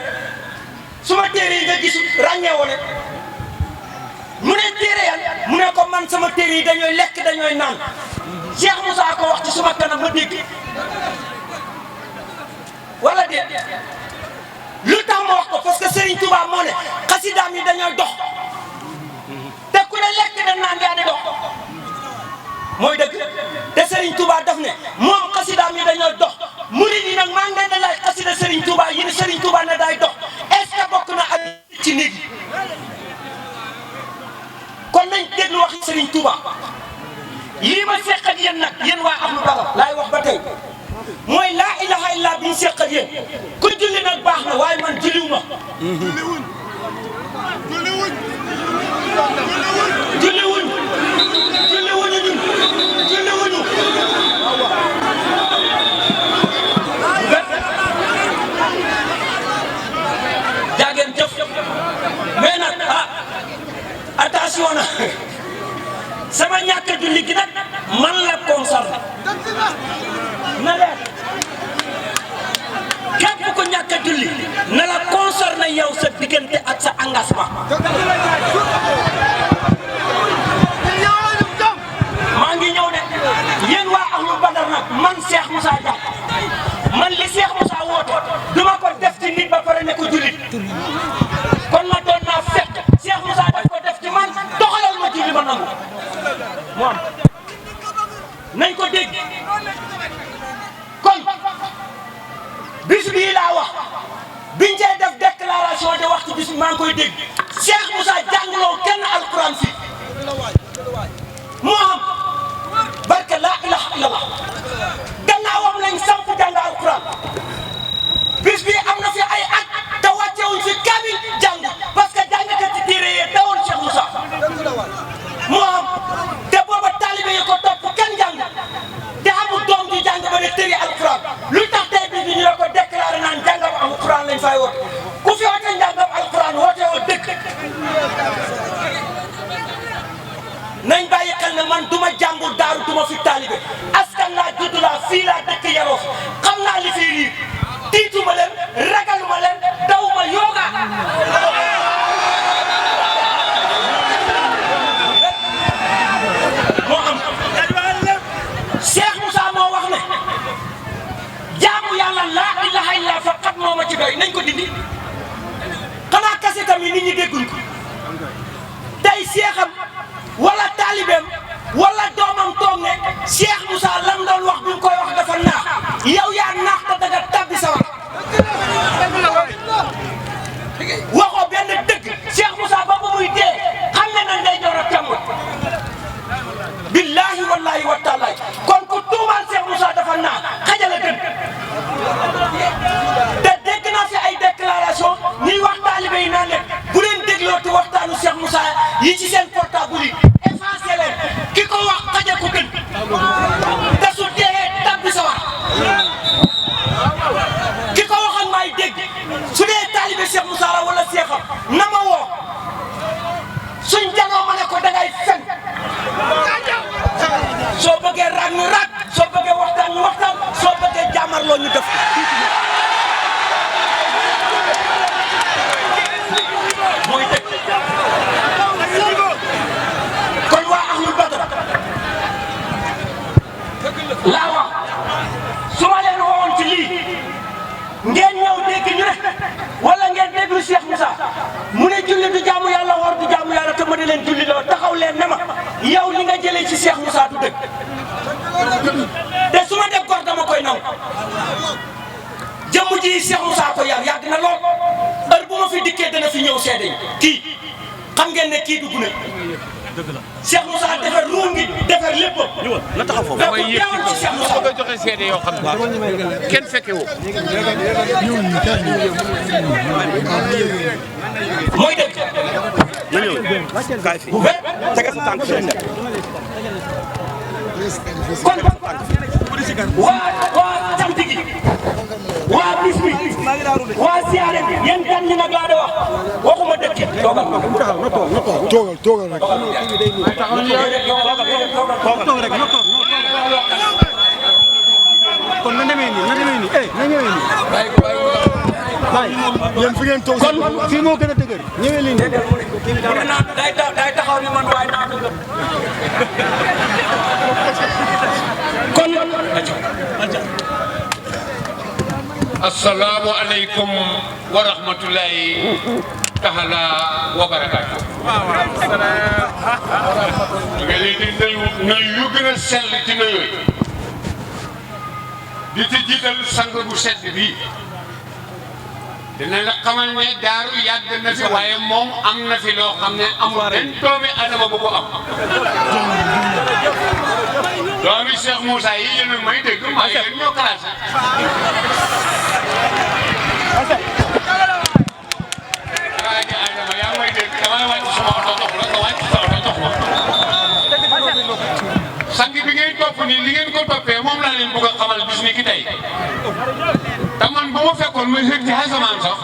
suma téere yi nga gis ràññeewoo ne mu ne téere yan mu ne ko man sama téere yi dañooy lekk dañooy naan Cheikh Moussa ko wax ci suma kanam ma dégg wala déet lu tax ma wax ko parce que Serigne Touba moo ne xasidaam yi dañooy dox te ku ne lekk da naan yaa di dox mooy dëgg te Serigne Touba daf ne moom xasidaam yi dañooy dox murid yi nag maa ngi leen di laaj xasida Serigne Touba yi ne Serigne Touba ne day dox est-ce que bokk na ak ci nit yi kon nañ déglu wax Serigne Touba lii ma seq ak yéen nag yéen waa ahlu badar laay wax ba tey mooy laa ilaha illa bi ñu seq ak yéen ku julli nag baax na waaye man julliwuma julliwuñu jaageen jëf mais nag attention na sama ñàkk a julli gi nag man la concerné na leer képp ku ñàkk a julli na la concerné yow sa diggante ak sa engagement maa ngi ñëw ne yéen waa ahlu badar nag man Cheikh Moussa Diagne man li Cheikh Moussa woote duma ko def ci nit ba pare ne ko jullit kon ma doon naa fekk Cheikh Moussa daf ko def ci man doxalal ma julli ma nangu moom nañ ko dégg kon bis bii laa wax biñ cee def déclaration de wax ci bis bi maa ngi koy dégg Cheikh Moussa jàngloo kenn alquran fii moo am barke laa ilaha illallah gannaawam lañ samp jàng alquran bis bii am na fi ay at te wàccewuñ fi kaamil jàng parce que jàngkat ci téere yee dawul Cheikh Moussa moo am te booba taalibe yi ko topp kenn jàng te amul doom ju jàng ba ne tëri alquran lu tax tey bis bi ñu la ko déclaré naan jàngam alquran lañ fay woote ku fi woote njàngam alquran woote woo dëkk nañ bàyyi xel ne man duma jàmbur daaru duma fi taalibe askan laa judd laa fii laa dëkk yaroo xam naa li fii lii tiituma leen ragaluma leen dawuma yooga moo am Cheikh Moussa moo wax ne jaamu yàlla laa ilaha illa faqat moo ma ci doy nañ ko dindi xanaa kase tamit nit ñi dégguñ ko tey seexam wala taalibeem wala doomam toog ne Cheikh Moussa lam doon wax bi mu koy wax dafa naax yow yaa naax te danga tabbi sa wax waxoo benn dëgg Cheikh Moussa ba muy dee xam ne nañ day jox ak càmmoñ billahi wallahi wa taala kon ku tuumaal Cheikh Moussa dafa naax xajala gën te dégg naa fi ay Cheikh Moussa la wala seexam na ma woo suñ janoo ma ne ko dangay fen soo bëggee raag ñu raag soo bëggee waxtaan ñu waxtaan soo bëggee jaamarloo ñu def mooy dëgg kon waa ahlul badr laa wax su ma leen woowoon ci lii ngeen ñëw dégg ñu ne wala ngeen déglu Cheikh Moussa mu ne julli du jaamu yàlla woor du jaamu yàlla te ma di leen julli loo taxaw leen ne ma yow li nga jëlee ci Cheikh Moussa du dëgg te su ma def góor dama koy naw jëmm ji Cheikh Moussa ko yar yàgg na lool heure bu ma fi dikkee dana fi ñëw seede kii xam ngeen ne kii dugg na Cheikh Moussa defar ruum gi defar lépp la taxaw foofu damay yéeg ci Cheikh Moussa ko joxe seede yoo xam ne kenn fekke woo mooy dëgg na ñëw kaay fi bu wér tegal sa tànk kon waa cant gi waa bis bi waa siyaare bi yéen gan ñi nag laa de wax waxuma dëkk toogal toogal rek. toog rek kon na demee nii na ñëwee nii bàyyi yéen fi ngeen toog kon fii moo gën a dëgër ñëwee nii day taxaw ni man waaye naa dëgg kon assalaamu aleykum wa rahmatullahi taala wa barakaatu. nga leen di nuyu yu gën a sell ci nuyu di ci jiital sang bu sedd bii dina la xamal ne daaru yàgg na fi waaye moom am na fi loo xam ne amul benn doomi adama bu ko am. doomi Cheikh Moussa yi yéen a may dégg maa ngi leen ñoo classé. waaye ji Adama yaa may dégg damay wàcc sama oto dox la nga wàcc sa oto dox ma. sang bi ngeen topp nii li ngeen ko toppee moom laa leen bëgg a xamal bis ni ki tey. te man bu ma fekkoon ma yëg ci asamaan sax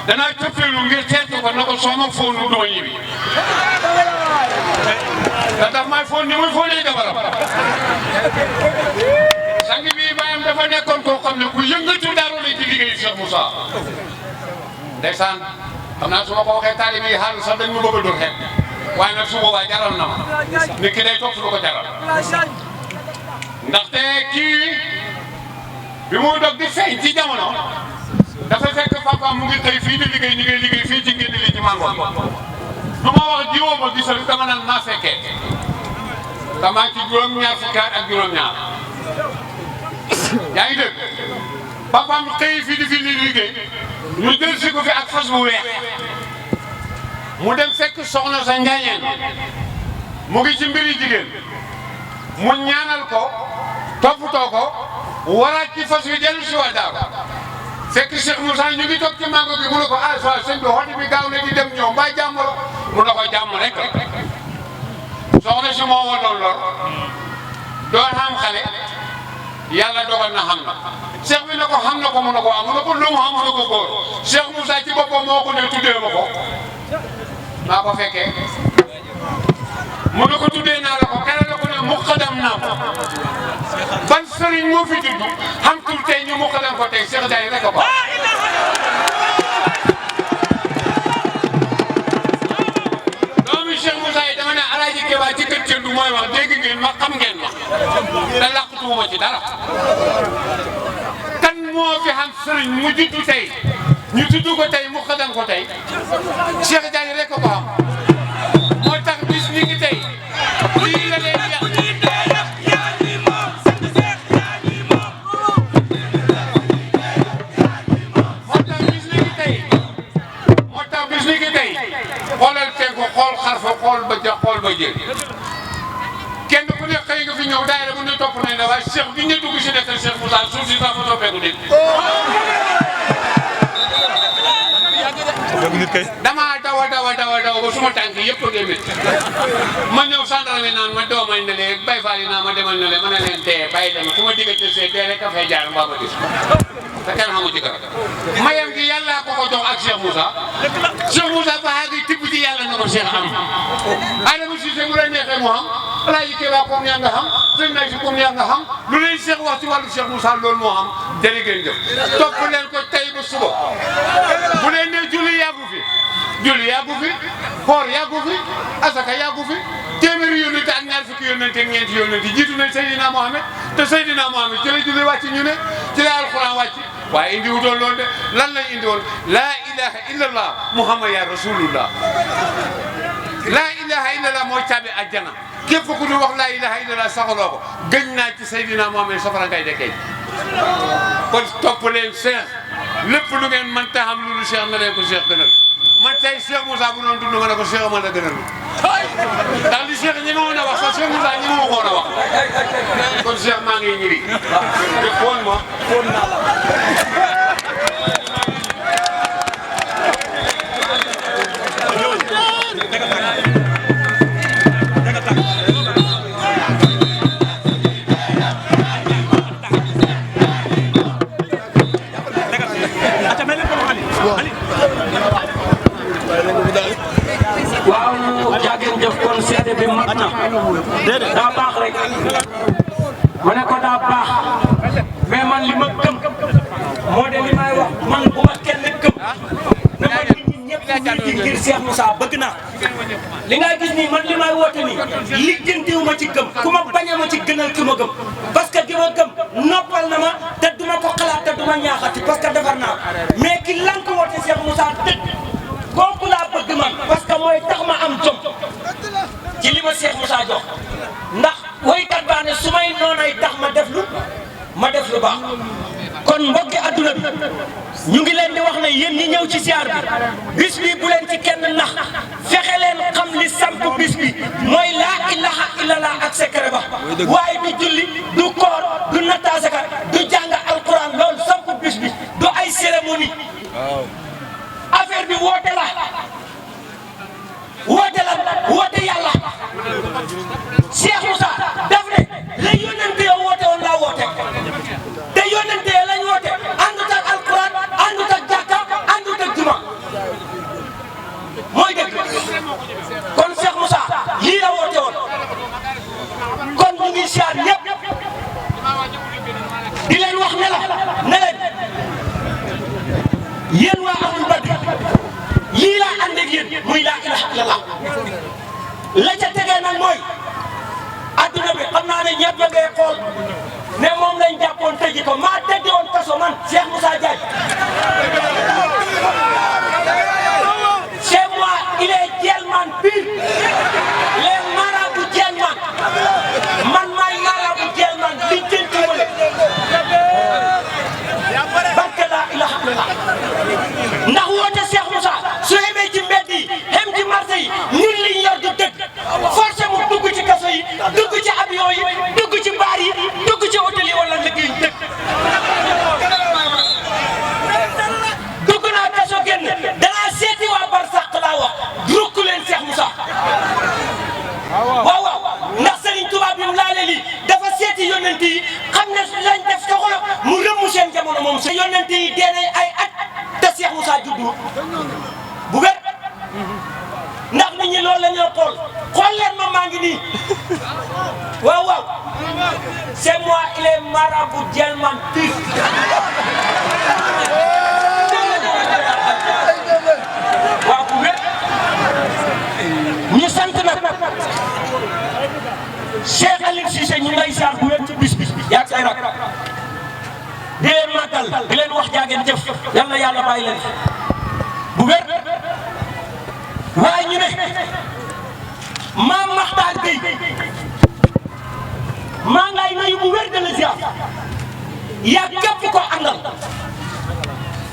danaa cëppeelu ngir teertu ko na ko soo ma fóonu duma ñibbi. te tax may fóon ni muy fóonee jabaram. sang bi bàyyam dafa nekkoon koo xam ne ku yëngatu daaru la ci liggéeyu Cheikh Moussa. ndeysaan xam naa su ma ko waxee taalibe yi xaaral sax dañ ma bëgg a dóor xeet waaye nag su boobaa jaral na ma nit ki day topp lu ko jaral. ndaxte kii bi mu dog di feeñ ci jamono dafa fekk papa mu ngi tey fii di liggéey ñu ngi liggéey fii ci ngeen li ci mango bi du ma wax jiwoo ma gisal dama naan maa fekkee damaa ci juróom-ñaar fukki at ak juróom-ñaar yaa ngi dégg papaam xëy fii di fi liggéey ñu jël si ko fi ak fas bu weex mu dem fekk soxna sa njaañeen mu ngi ci mbiri jigéen mu ñaanal ko toppatoo ko waraat ci fas wi dellu si waa daaw fekk Cheikh Moussa ñu ngi toog ci mango bi mu ne ko ah soo sëñ bi xool bi gaaw na di dem ñëw mbaa jàmm la mu ne ko jàmm rek soxna si moo waloon lor doon xam xale yàlla dogal na xam na Cheikh bi ne ko xam na ko mu ne ko am mu ne ko lu mu xam mu ne ko góor Cheikh Moussa ci boppam moo ko ne tuddee ma ko maa ko fekkee mu ne ko tuddee naa la ko keneen la ko ne muqaddam naa ko ban sëriñ moo fi judd xam tur tey ñu muqaddam ko tey Cheikh Ndiaye rek ko ko. doomi Cheikh Moussa yi dama ne Alaaji Keba ci kër Thiendou mooy wax dégg ngeen ma xam ngeen ma te làqatuwuma ci dara. kan moo fi xam sëriñ mu juddu tey ñu tudd ko tey muqaddam ko tey Cheikh Ndiaye rek ko xam. moo tax bis ni ngi tey lii la leen yàq. moo tax bis ni ngi tey xoolal penku xool xarfa xool ba ja xool ba jël kenn ku ne xëy nga fi ñëw daayira mu ne topp nañ la waaye Cheikh bi ñu dugg si nekkal Cheikh Moussa suuf si sax mu toppeeku nit. damaa dawa ba suma tànk yëpp a ngi métti ma ñëw gendarme naan ma doomal na leen bay faal yi naan ma demal na leen ma ne leen tee bàyyi dem ku ma diggante see tee rek a fay jaar mbaa ma gis te kenn xamu ci garab mayam gi yàlla ko ko jox ak Cheikh Moussa Cheikh am Adama Cissé bu la neexee mu xam Alaaji Keba comme yaa nga xam sëñ Nay si comme yaa nga xam lu leen Cheikh wax ci wàllu Cheikh Moussa loolu moo xam jërë ngeen jëf topp leen ko tey ba suba bu leen ne julli yàggu fi koor yàggu fi asaka yàggu fi téeméeri yónnente ak ñaar fukki yónnente ak ñeenti yónnente jiitu nañ Seydina Mohamed te Seydina Mohamed ci la julli wàcc ñu ne ci la alxuraan wàcc waaye indi wutoon loolu de lan lañ indi woon laa ilaha illallah muhammad ya rasulullah laa ilaha illallah mooy caabi àjjana képp ku ñu wax laa ilaha illallah saxaloo ko gëñ naa ci Seydina Mohamed safara ngay dekkee kon topp leen Cheikh lépp lu ngeen mën ta xam lu Cheikh na leen ko Cheikh gënal man tey Cheikh Moussa bu doon dund nga ne ko Cheikh man la gënal ndax li Cheikh ñi ma woon a wax sax Cheikh Moussa ñi ma waxoon a wax kon Cheikh maa ngi ñiri te xool ma xool naa la waaw jaageen jëf kon seede bi mat na daa baax rek ma ne ko daa baax mais man li ma gëm moo de li may wax man bu ma kenn gëm na ma nit ñi ñëpp wuy ji ngir Cheikh Moussa bëgg naa li ngay gis nii man li may woote nii lijjantiwu ma ci gëm ku ma bañ a ma ci gënal ki ma gëm parce que ki ma gëm noppal na ma te duma ko xalaat te duma ñaaxati parce que defar naa mais ki lank woote Cheikh Moussa dëgg kooku laa bëgg man parce que mooy tax ma am jom ci li ma Cheikh Moussa jox ndax woykat baa ne su may noonay tax ma def lu baax kon mbokki adduna bi ñu ngi leen di wax ne yéen ñi ñëw ci siyaar bi bis bi bu leen ci kenn nax fexe leen xam li samp bis bi mooy laa ilaha illallah ak secret ba waaye du julli du koor du nattaasaka du jàng alquran loolu samp bis bi du ay cérémonie affaire bi woote la woote yàlla Cheikh Moussa daf ne la yónnente yow woote woon laa woote te yónnente lañ woote àndut ak alquran àndut ak jàkka àndut ak juma mooy dëgg kon Cheikh Moussa lii la woote woon kon ñu ngi siyaar ñëpp di leen wax ne leen yéen waa Ahlul Badr lii laa ànd ak yéen muy laa ilaha illallah la ca tegee nag mooy adduna bi xam naa ne ñëpp a ngay xool ne moom lañ jàppoon tëji ko maa tëddi woon kaso man Cheikh Moussa Diagne chez moi il est Djelman pire les marabouts Djelman man maay marabouts Djelman li jëntu wala barke laa ilaha illallah ndax woote Cheikh Moussa su yemee ci mbedd yi xem ci marché yi ñun liñ yor du dëgg forcé mu dugg ci kaso yi dugg ci avion yi dugg ci baar yi dugg ci hôtel yi wala liggéey dëgg dugg naa kaso génn danaa seeti waa Barsàq laa wax rukk leen Cheikh Moussa waaw ndax Serigne Touba bi mu laale lii dafa seeti yonent yi xam ne lañ def ca xolo mu rëmmu seen jamono moom sa yonent yi dee nañ ay at te Cheikh Moussa juddu bu wér ndax nit ñi loolu la ñoo xool leen ma maa ngi nii waaw c'est moi il est marabout Djelman pire waaw bu wér ñu sant nag Cheikh Aliou Cissé ñu ngay saar bu wér ci bis yaag say rak di leen màggal di leen wax jaageen jëf yal na yàlla bàyyi leen bu wér waaye ñu ne Maam Makhtar Gueye maa ngay nuyu bu wér de la ziar yaa képp ko àndal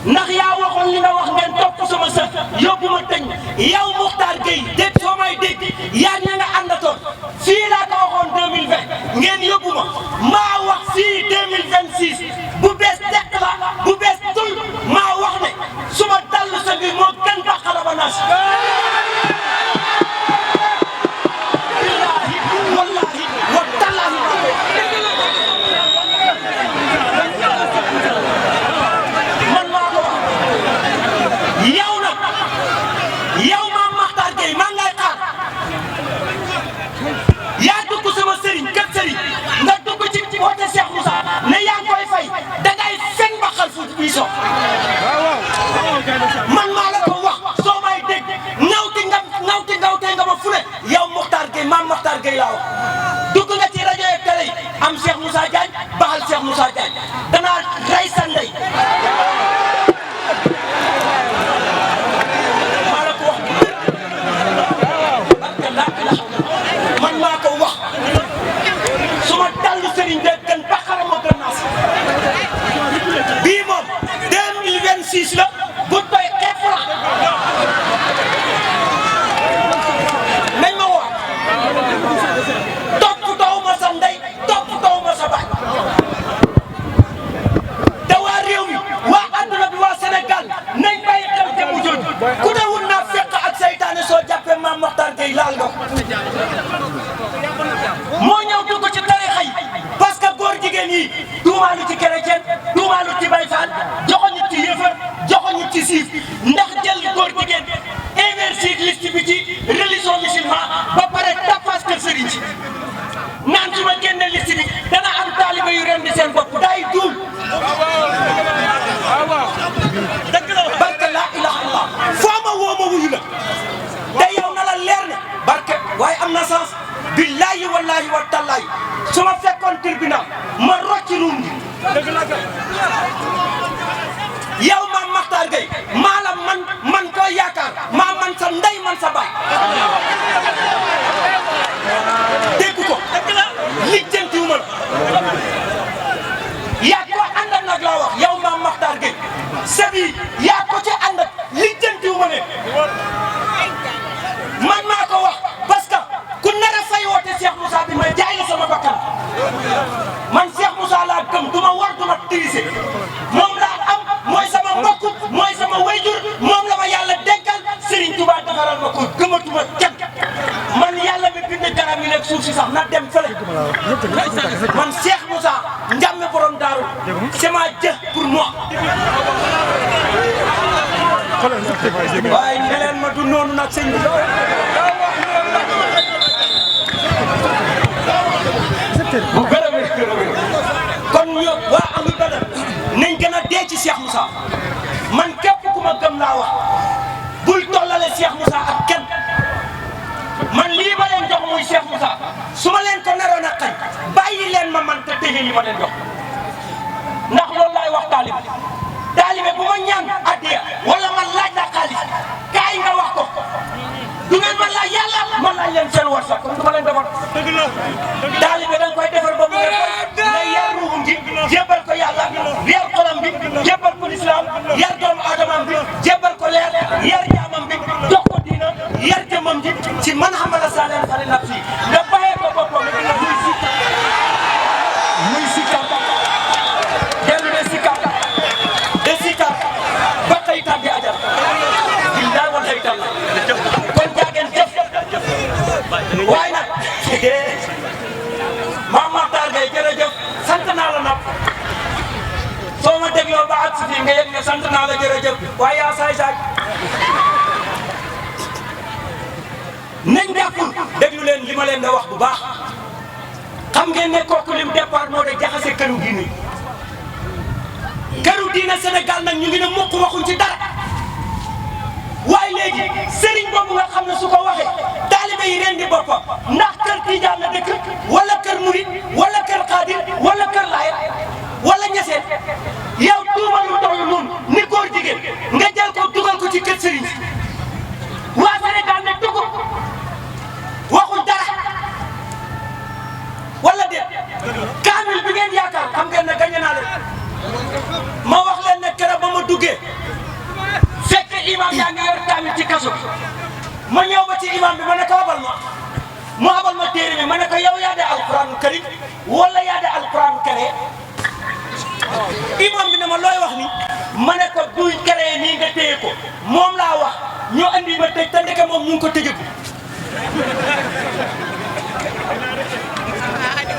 ndax yaa waxoon li nga wax ngeen topp sama sët yóbbu ma tëñ yow Makhtar Gueye dégg soo may dégg yaa ña nga àndatoon fii laa ko waxoon 2020 ngeen yóbbu ma maa wax fii 2026 bu bees tekk la bu bees tul maa wax ne suma dallu sa bi moo gën bàqala ba nas billahi wallahi wa tallahi man maa ko wax yow nag yow Maam Makhtar Gueye maa ngay diisoo man maa la ko wax soo may dégg ngawti nga ma fu ne yow Mokhtar Gueye maam Mokhtar Gueye laa wax dugg nga ci rajo yeeg télé yi am Cheikh Moussa Diagne baxal Cheikh Moussa Diagne danaa rey sa ndey maa la ko wax man maa ko wax su ma dallu sëriñ de gën baqara ma gën naa si bii moom 2026 la bu doy xepp la nañ ma wax topp taw ma sa ndey topp taw ma sa baay te waa réew mi waa adduna bi waa Sénégal nañ bàyyi xel jëmu jooju ku ne wut naa fekk ak saytaane soo jàppee maam Mokhtar Gueye laal nga moo ñëw dugg ci tarixa yi parce que góor jigéen yi tuumaalu ci chrétien tuumaalu ci Baye Fall joxoñu ci yëfër joxoñu ci siif ndax jël góor jigéen investir liste bi ci religion musulman ba pare tapas kër sëriñ ci naan su ma génne liste bi dana am taaliba yu ren di seen bopp day duul dëgg la barke la ilaha illallah foo ma woo ma wuyu la te yow na la leer ne barke waaye am na sens billahi wallahi wa tallahi su ma fekkoon tribunal ma rocci ruum gi yow maam Mokhtar Gueye maa la man koy yaakaar maa man sa ndey man sa baay dégg ko lijjantiwuma la yaa ko àndal nag laa wax yow maam Mokhtar Gueye sabi yaa ko ci àndal lijjantiwuma ne man maa ko wax parce que ku nar a fay woote Cheikh Moussa bi ma jaay la sama bakkan man Cheikh Moussa laa gëm du ma war du ma tirise moom laa am mooy sama mbokk mooy sama wayjur moom la ma yàlla denkal Serigne Touba defaral ma ko gëmatuma kenn man yàlla mi bind garab yi nekk suuf si sax na dem fële man Cheikh Moussa njàmme borom daaru c'est ma Dieu pour moi waaye ne leen ma du noonu nag sëñ bi bu gërëmee kon ñu waa Ahlu Badar nañ gën a dee ci Cheikh Moussa man képp ku ma gëm laa wax bul tollale Cheikh Moussa ak kenn man lii ma leen jox muy Cheikh Moussa su ma leen ko naroon a xañ bàyyi leen ma man te téye li ma leen jox ndax loolu laay wax taalibe bu ma ñaan addiya wala man laaj la xaalis kaay nga wax ko du ngeen man laaj yàlla man laaj leen seen war sax kon du ma leen defal taalibe dañ koy defal ba mu nga yar ruuxum gi jébbal ko yàlla yar xolam bi jébbal ko lislaam yar doomu aadamam bi jébbal ko leer yar jaamam bi jox ko diina yar jëmmam ji ci man xamala saleen fali nafsi nga bàyyee ko boppam muy sikkar dellu de sikkar ba xëy tàbbi ajal billaay wal xëy tam kon jaageen jëf waaye nag maam Mokhtar Gueye jërëjëf sant naa la nag soo ma dégloo ba at si fii nga yëg ne sant naa la jërëjëf waaye yaa saay nañ jàppul déglu leen li ma leen da wax bu baax xam ngeen ne kooku lim départ moo de jaxase këru diine Sénégal nag ñu ngi ne mukk waxuñ ci dara waaye léegi sëriñ boobu nga xam ne su ko waxee taalibe yi ren di boppam ndax kër Tijaan la dëkk wala kër Murid wala kër Xaadir wala kër Laayeen wala Ñaseen yow tuumal lu toll noonu ni góor jigéen nga jël ko dugal ko ci kër sëriñ waa Sénégal ne dugg waxuñ dara wala déet kaamil bi ngeen yaakaar xam ngeen ne gañe naa leen ma wax leen ne keroog ba ma duggee fekk imam yaa ngi yor kaamil ci kaso ma ñëw ba ci imam bi ma ne ko abal ma mu abal ma téere bi ma ne ko yow yaa de alquranul karim wala yaa de alquranul kere imam bi ne ma looy wax ni ma ne ko duy kere nii nga téye ko moom laa wax ñu andi ma tëj te ndeke moom ñu ngi ko tëjëgu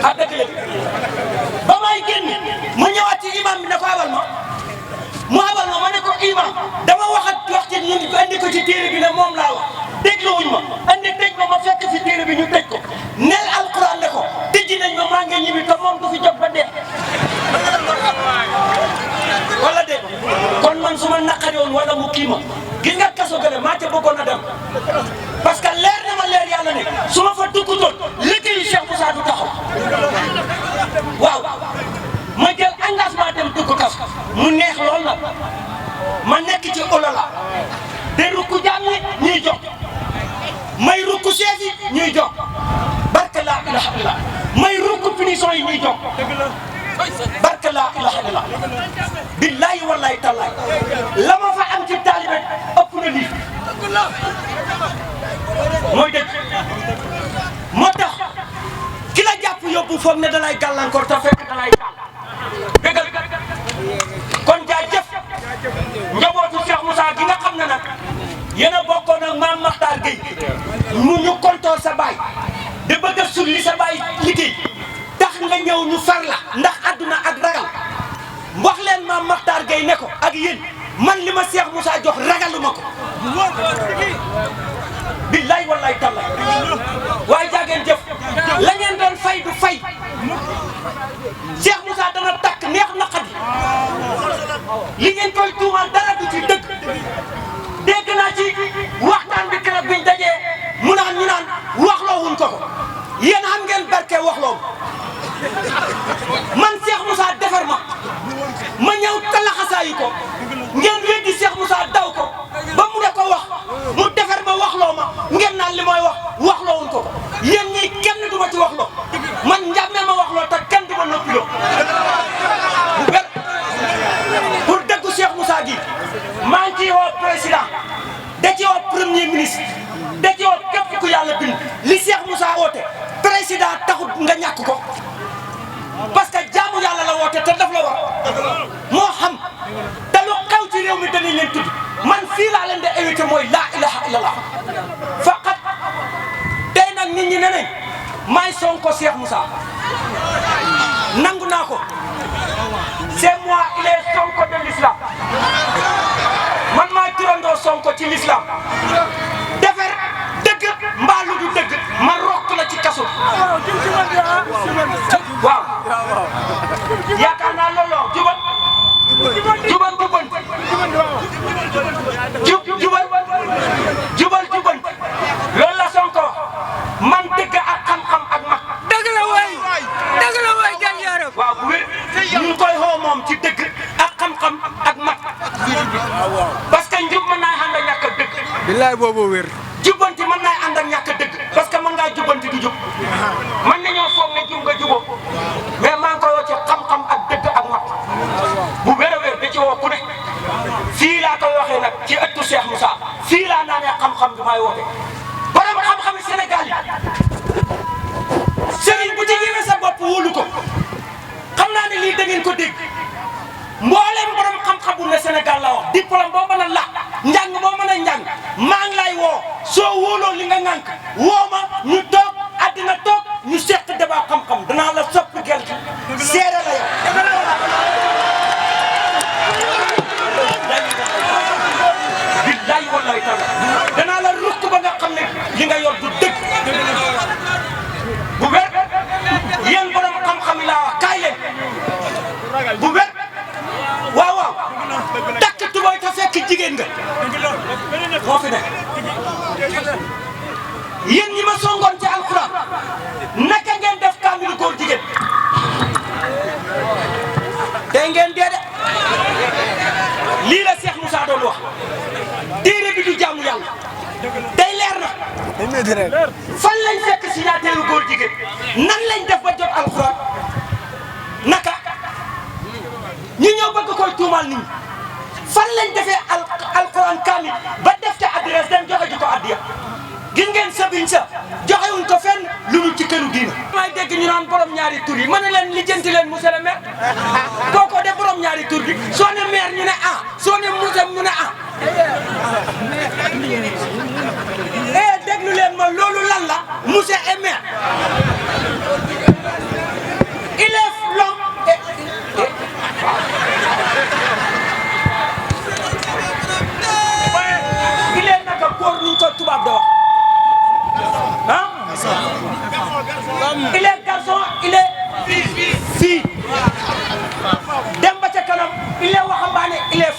ah dëgg la ba may génn ma ñëwaat ci imam bi ne ko abal ma mu abal ma ne ko imam dama wax ci ñun andi ko ci téere bi ne moom laa wax dégluwuñ ma andi tëj ma ma fekk ci téere bi ñu tëj ko neel alquran ne ko tëjji nañ ma maa ngi ñibbi te moom du fi jóg ba dee wala dee man su ma naqari woon wala mu kii ma gis nga kaso gële maa ca bëggoon a dem parce que leer na ma leer yàlla ne su ma fa duggutoon liggéeyu Cheikh Moussa du taxaw waaw ma jël engagement dem dugg kaso mu neex lool nag ma nekk ci olala de rukku jaam ñi ñuy jox may rukku chef yi ñuy jox barke laa ilaha illallah may rukku punition yi ñuy jox barke laa ilaha illallah billahi wallahi tallahi la ma fa am ci taalibe ëpp na lii mooy dëgg moo tax ki la jàpp yóbbu foog ne dalay gàllankoor te fekk dalay taal dëggal kon jaajëf njabootu Cheikh Moussa gi nga xam ne nag yéen a bokkoon ak maam Makhtar Gueye mu ñu kontoor sa baay di bëgg a sulli sa baay liggéey tax nga ñëw ñu far la ndax àdduna ak ragal wax leen maam Makhtar Gueye ne ko ak yéen man li ma Cheikh Moussa jox ragaluma ko billaay wallaay tallaay waaye jaageen jëf la ngeen doon fay du fay Cheikh Moussa dana takk neex naqadi li ngeen koy tuumal dara du ci dëgg dégg naa ci waxtaan bi keroog biñ dajee mu naan ñu naan waxloowuñ ko yéen xam ngeen barke waxloo man Cheikh Moussa defar ma ñëw talaxasaayi ko ngeen weddi Cheikh Moussa daw ko ba mu de ko wax mu defar ma waxloo ma ngeen naan li mooy wax waxloowuñ ko yéen ñii kenn du ma ci waxloo man njàmmee ma waxloo te kenn du ma noppiloo bu wér pour dëggu Cheikh Moussa gi maa ngi ciy woo président da ci woo premier ministre da ci woo képp ku yàlla bind li Cheikh Moussa woote président taxut nga ñàkk ko parce que jaamu yàlla la woote te daf la war moo xam te lu xew ci réew mi danañ leen tudd man fii laa leen di invité mooy laa ilaha illallah faqat tey nag nit ñi ne nañ maay Sonko Cheikh Moussa nangu naa ko c'est moi il est Sonko de l'islam man maay turandoo Sonko ci l'islam defer dëgg mbaalu du dëgg ma rokk la ci kaso waaw yaakaar naa looloo jubal loolu la Sonko man dëgg ak xam-xam ak mag dëgg la waay gan yaram waaw bu wér ñu ngi koy xoo moom ci dëgg ak xam-xam ak mag parce que njub mën naa ànd ak ñàkk a dëgg billaay boobu wér. jubbanti mën naa ànd ak ñàkk a dëgg parce que mën ngaa jubbanti du jub mën nañoo foog ne jub nga juboo mais maa ngi koy woo ci xam-xam ak dëgg ak mag bu wér a wér da ci woo ku ne fii laa koy waxee nag ci ëttu Cheikh Moussa fii laa naanee xam-xam bi may woote borom xam-xami Sénégal yi sëriñ bu ci ñëwee sa bopp wóolu ko xam naa ne lii da ngeen ko dégg mboolem borom xam-xam bu ne Sénégal la wax diplôme boo mën a la njàng boo mën a njàng maa ngi lay woo soo wóoloo li nga ŋànk woo ma ñu toog àddina toog ñu seq débat xam-xam danaa la soppi gel gi seere la yow billahi wallahi taala danaa la rukk ba nga xam ne li nga yor du dëgg bu wér yéen borom xam-xam yi laa wax kaay leen bu wér waaw waaw takk tubooy te fekk jigéen nga moo fi nekk yéen ñi ma songoon ci alxuraan naka ngeen def kaamilu góor jigéen tey ngeen dee de lii la Cheikh Moussa doon wax téere bi du jaamu yàlla day leer na fan lañ fekk signature góor jigéen nan lañ def ba jot alxuraan naka ñu ñëw bëgg koy tuumaal nit ñi fan lañ defee alxuraan kaamil ba def ca adresse dem joxe ji ko addiya gis ngeen sëbiñ sa joxewuñ ko fenn lu dul ci këru diina may dégg ñu naan borom ñaari tur yi ma ne leen lijjanti leen monsieur le maire kooko de borom ñaari tur bi soo ne maire ñu ne ah soo ne monsieur ñu ne ah déglu leen ma loolu lan la monsieur et maire il est l'homme il est naka góor nuñ ko tubaab da wax ah il est garçon il est fille dem ba ca kanam il est waxambaane il est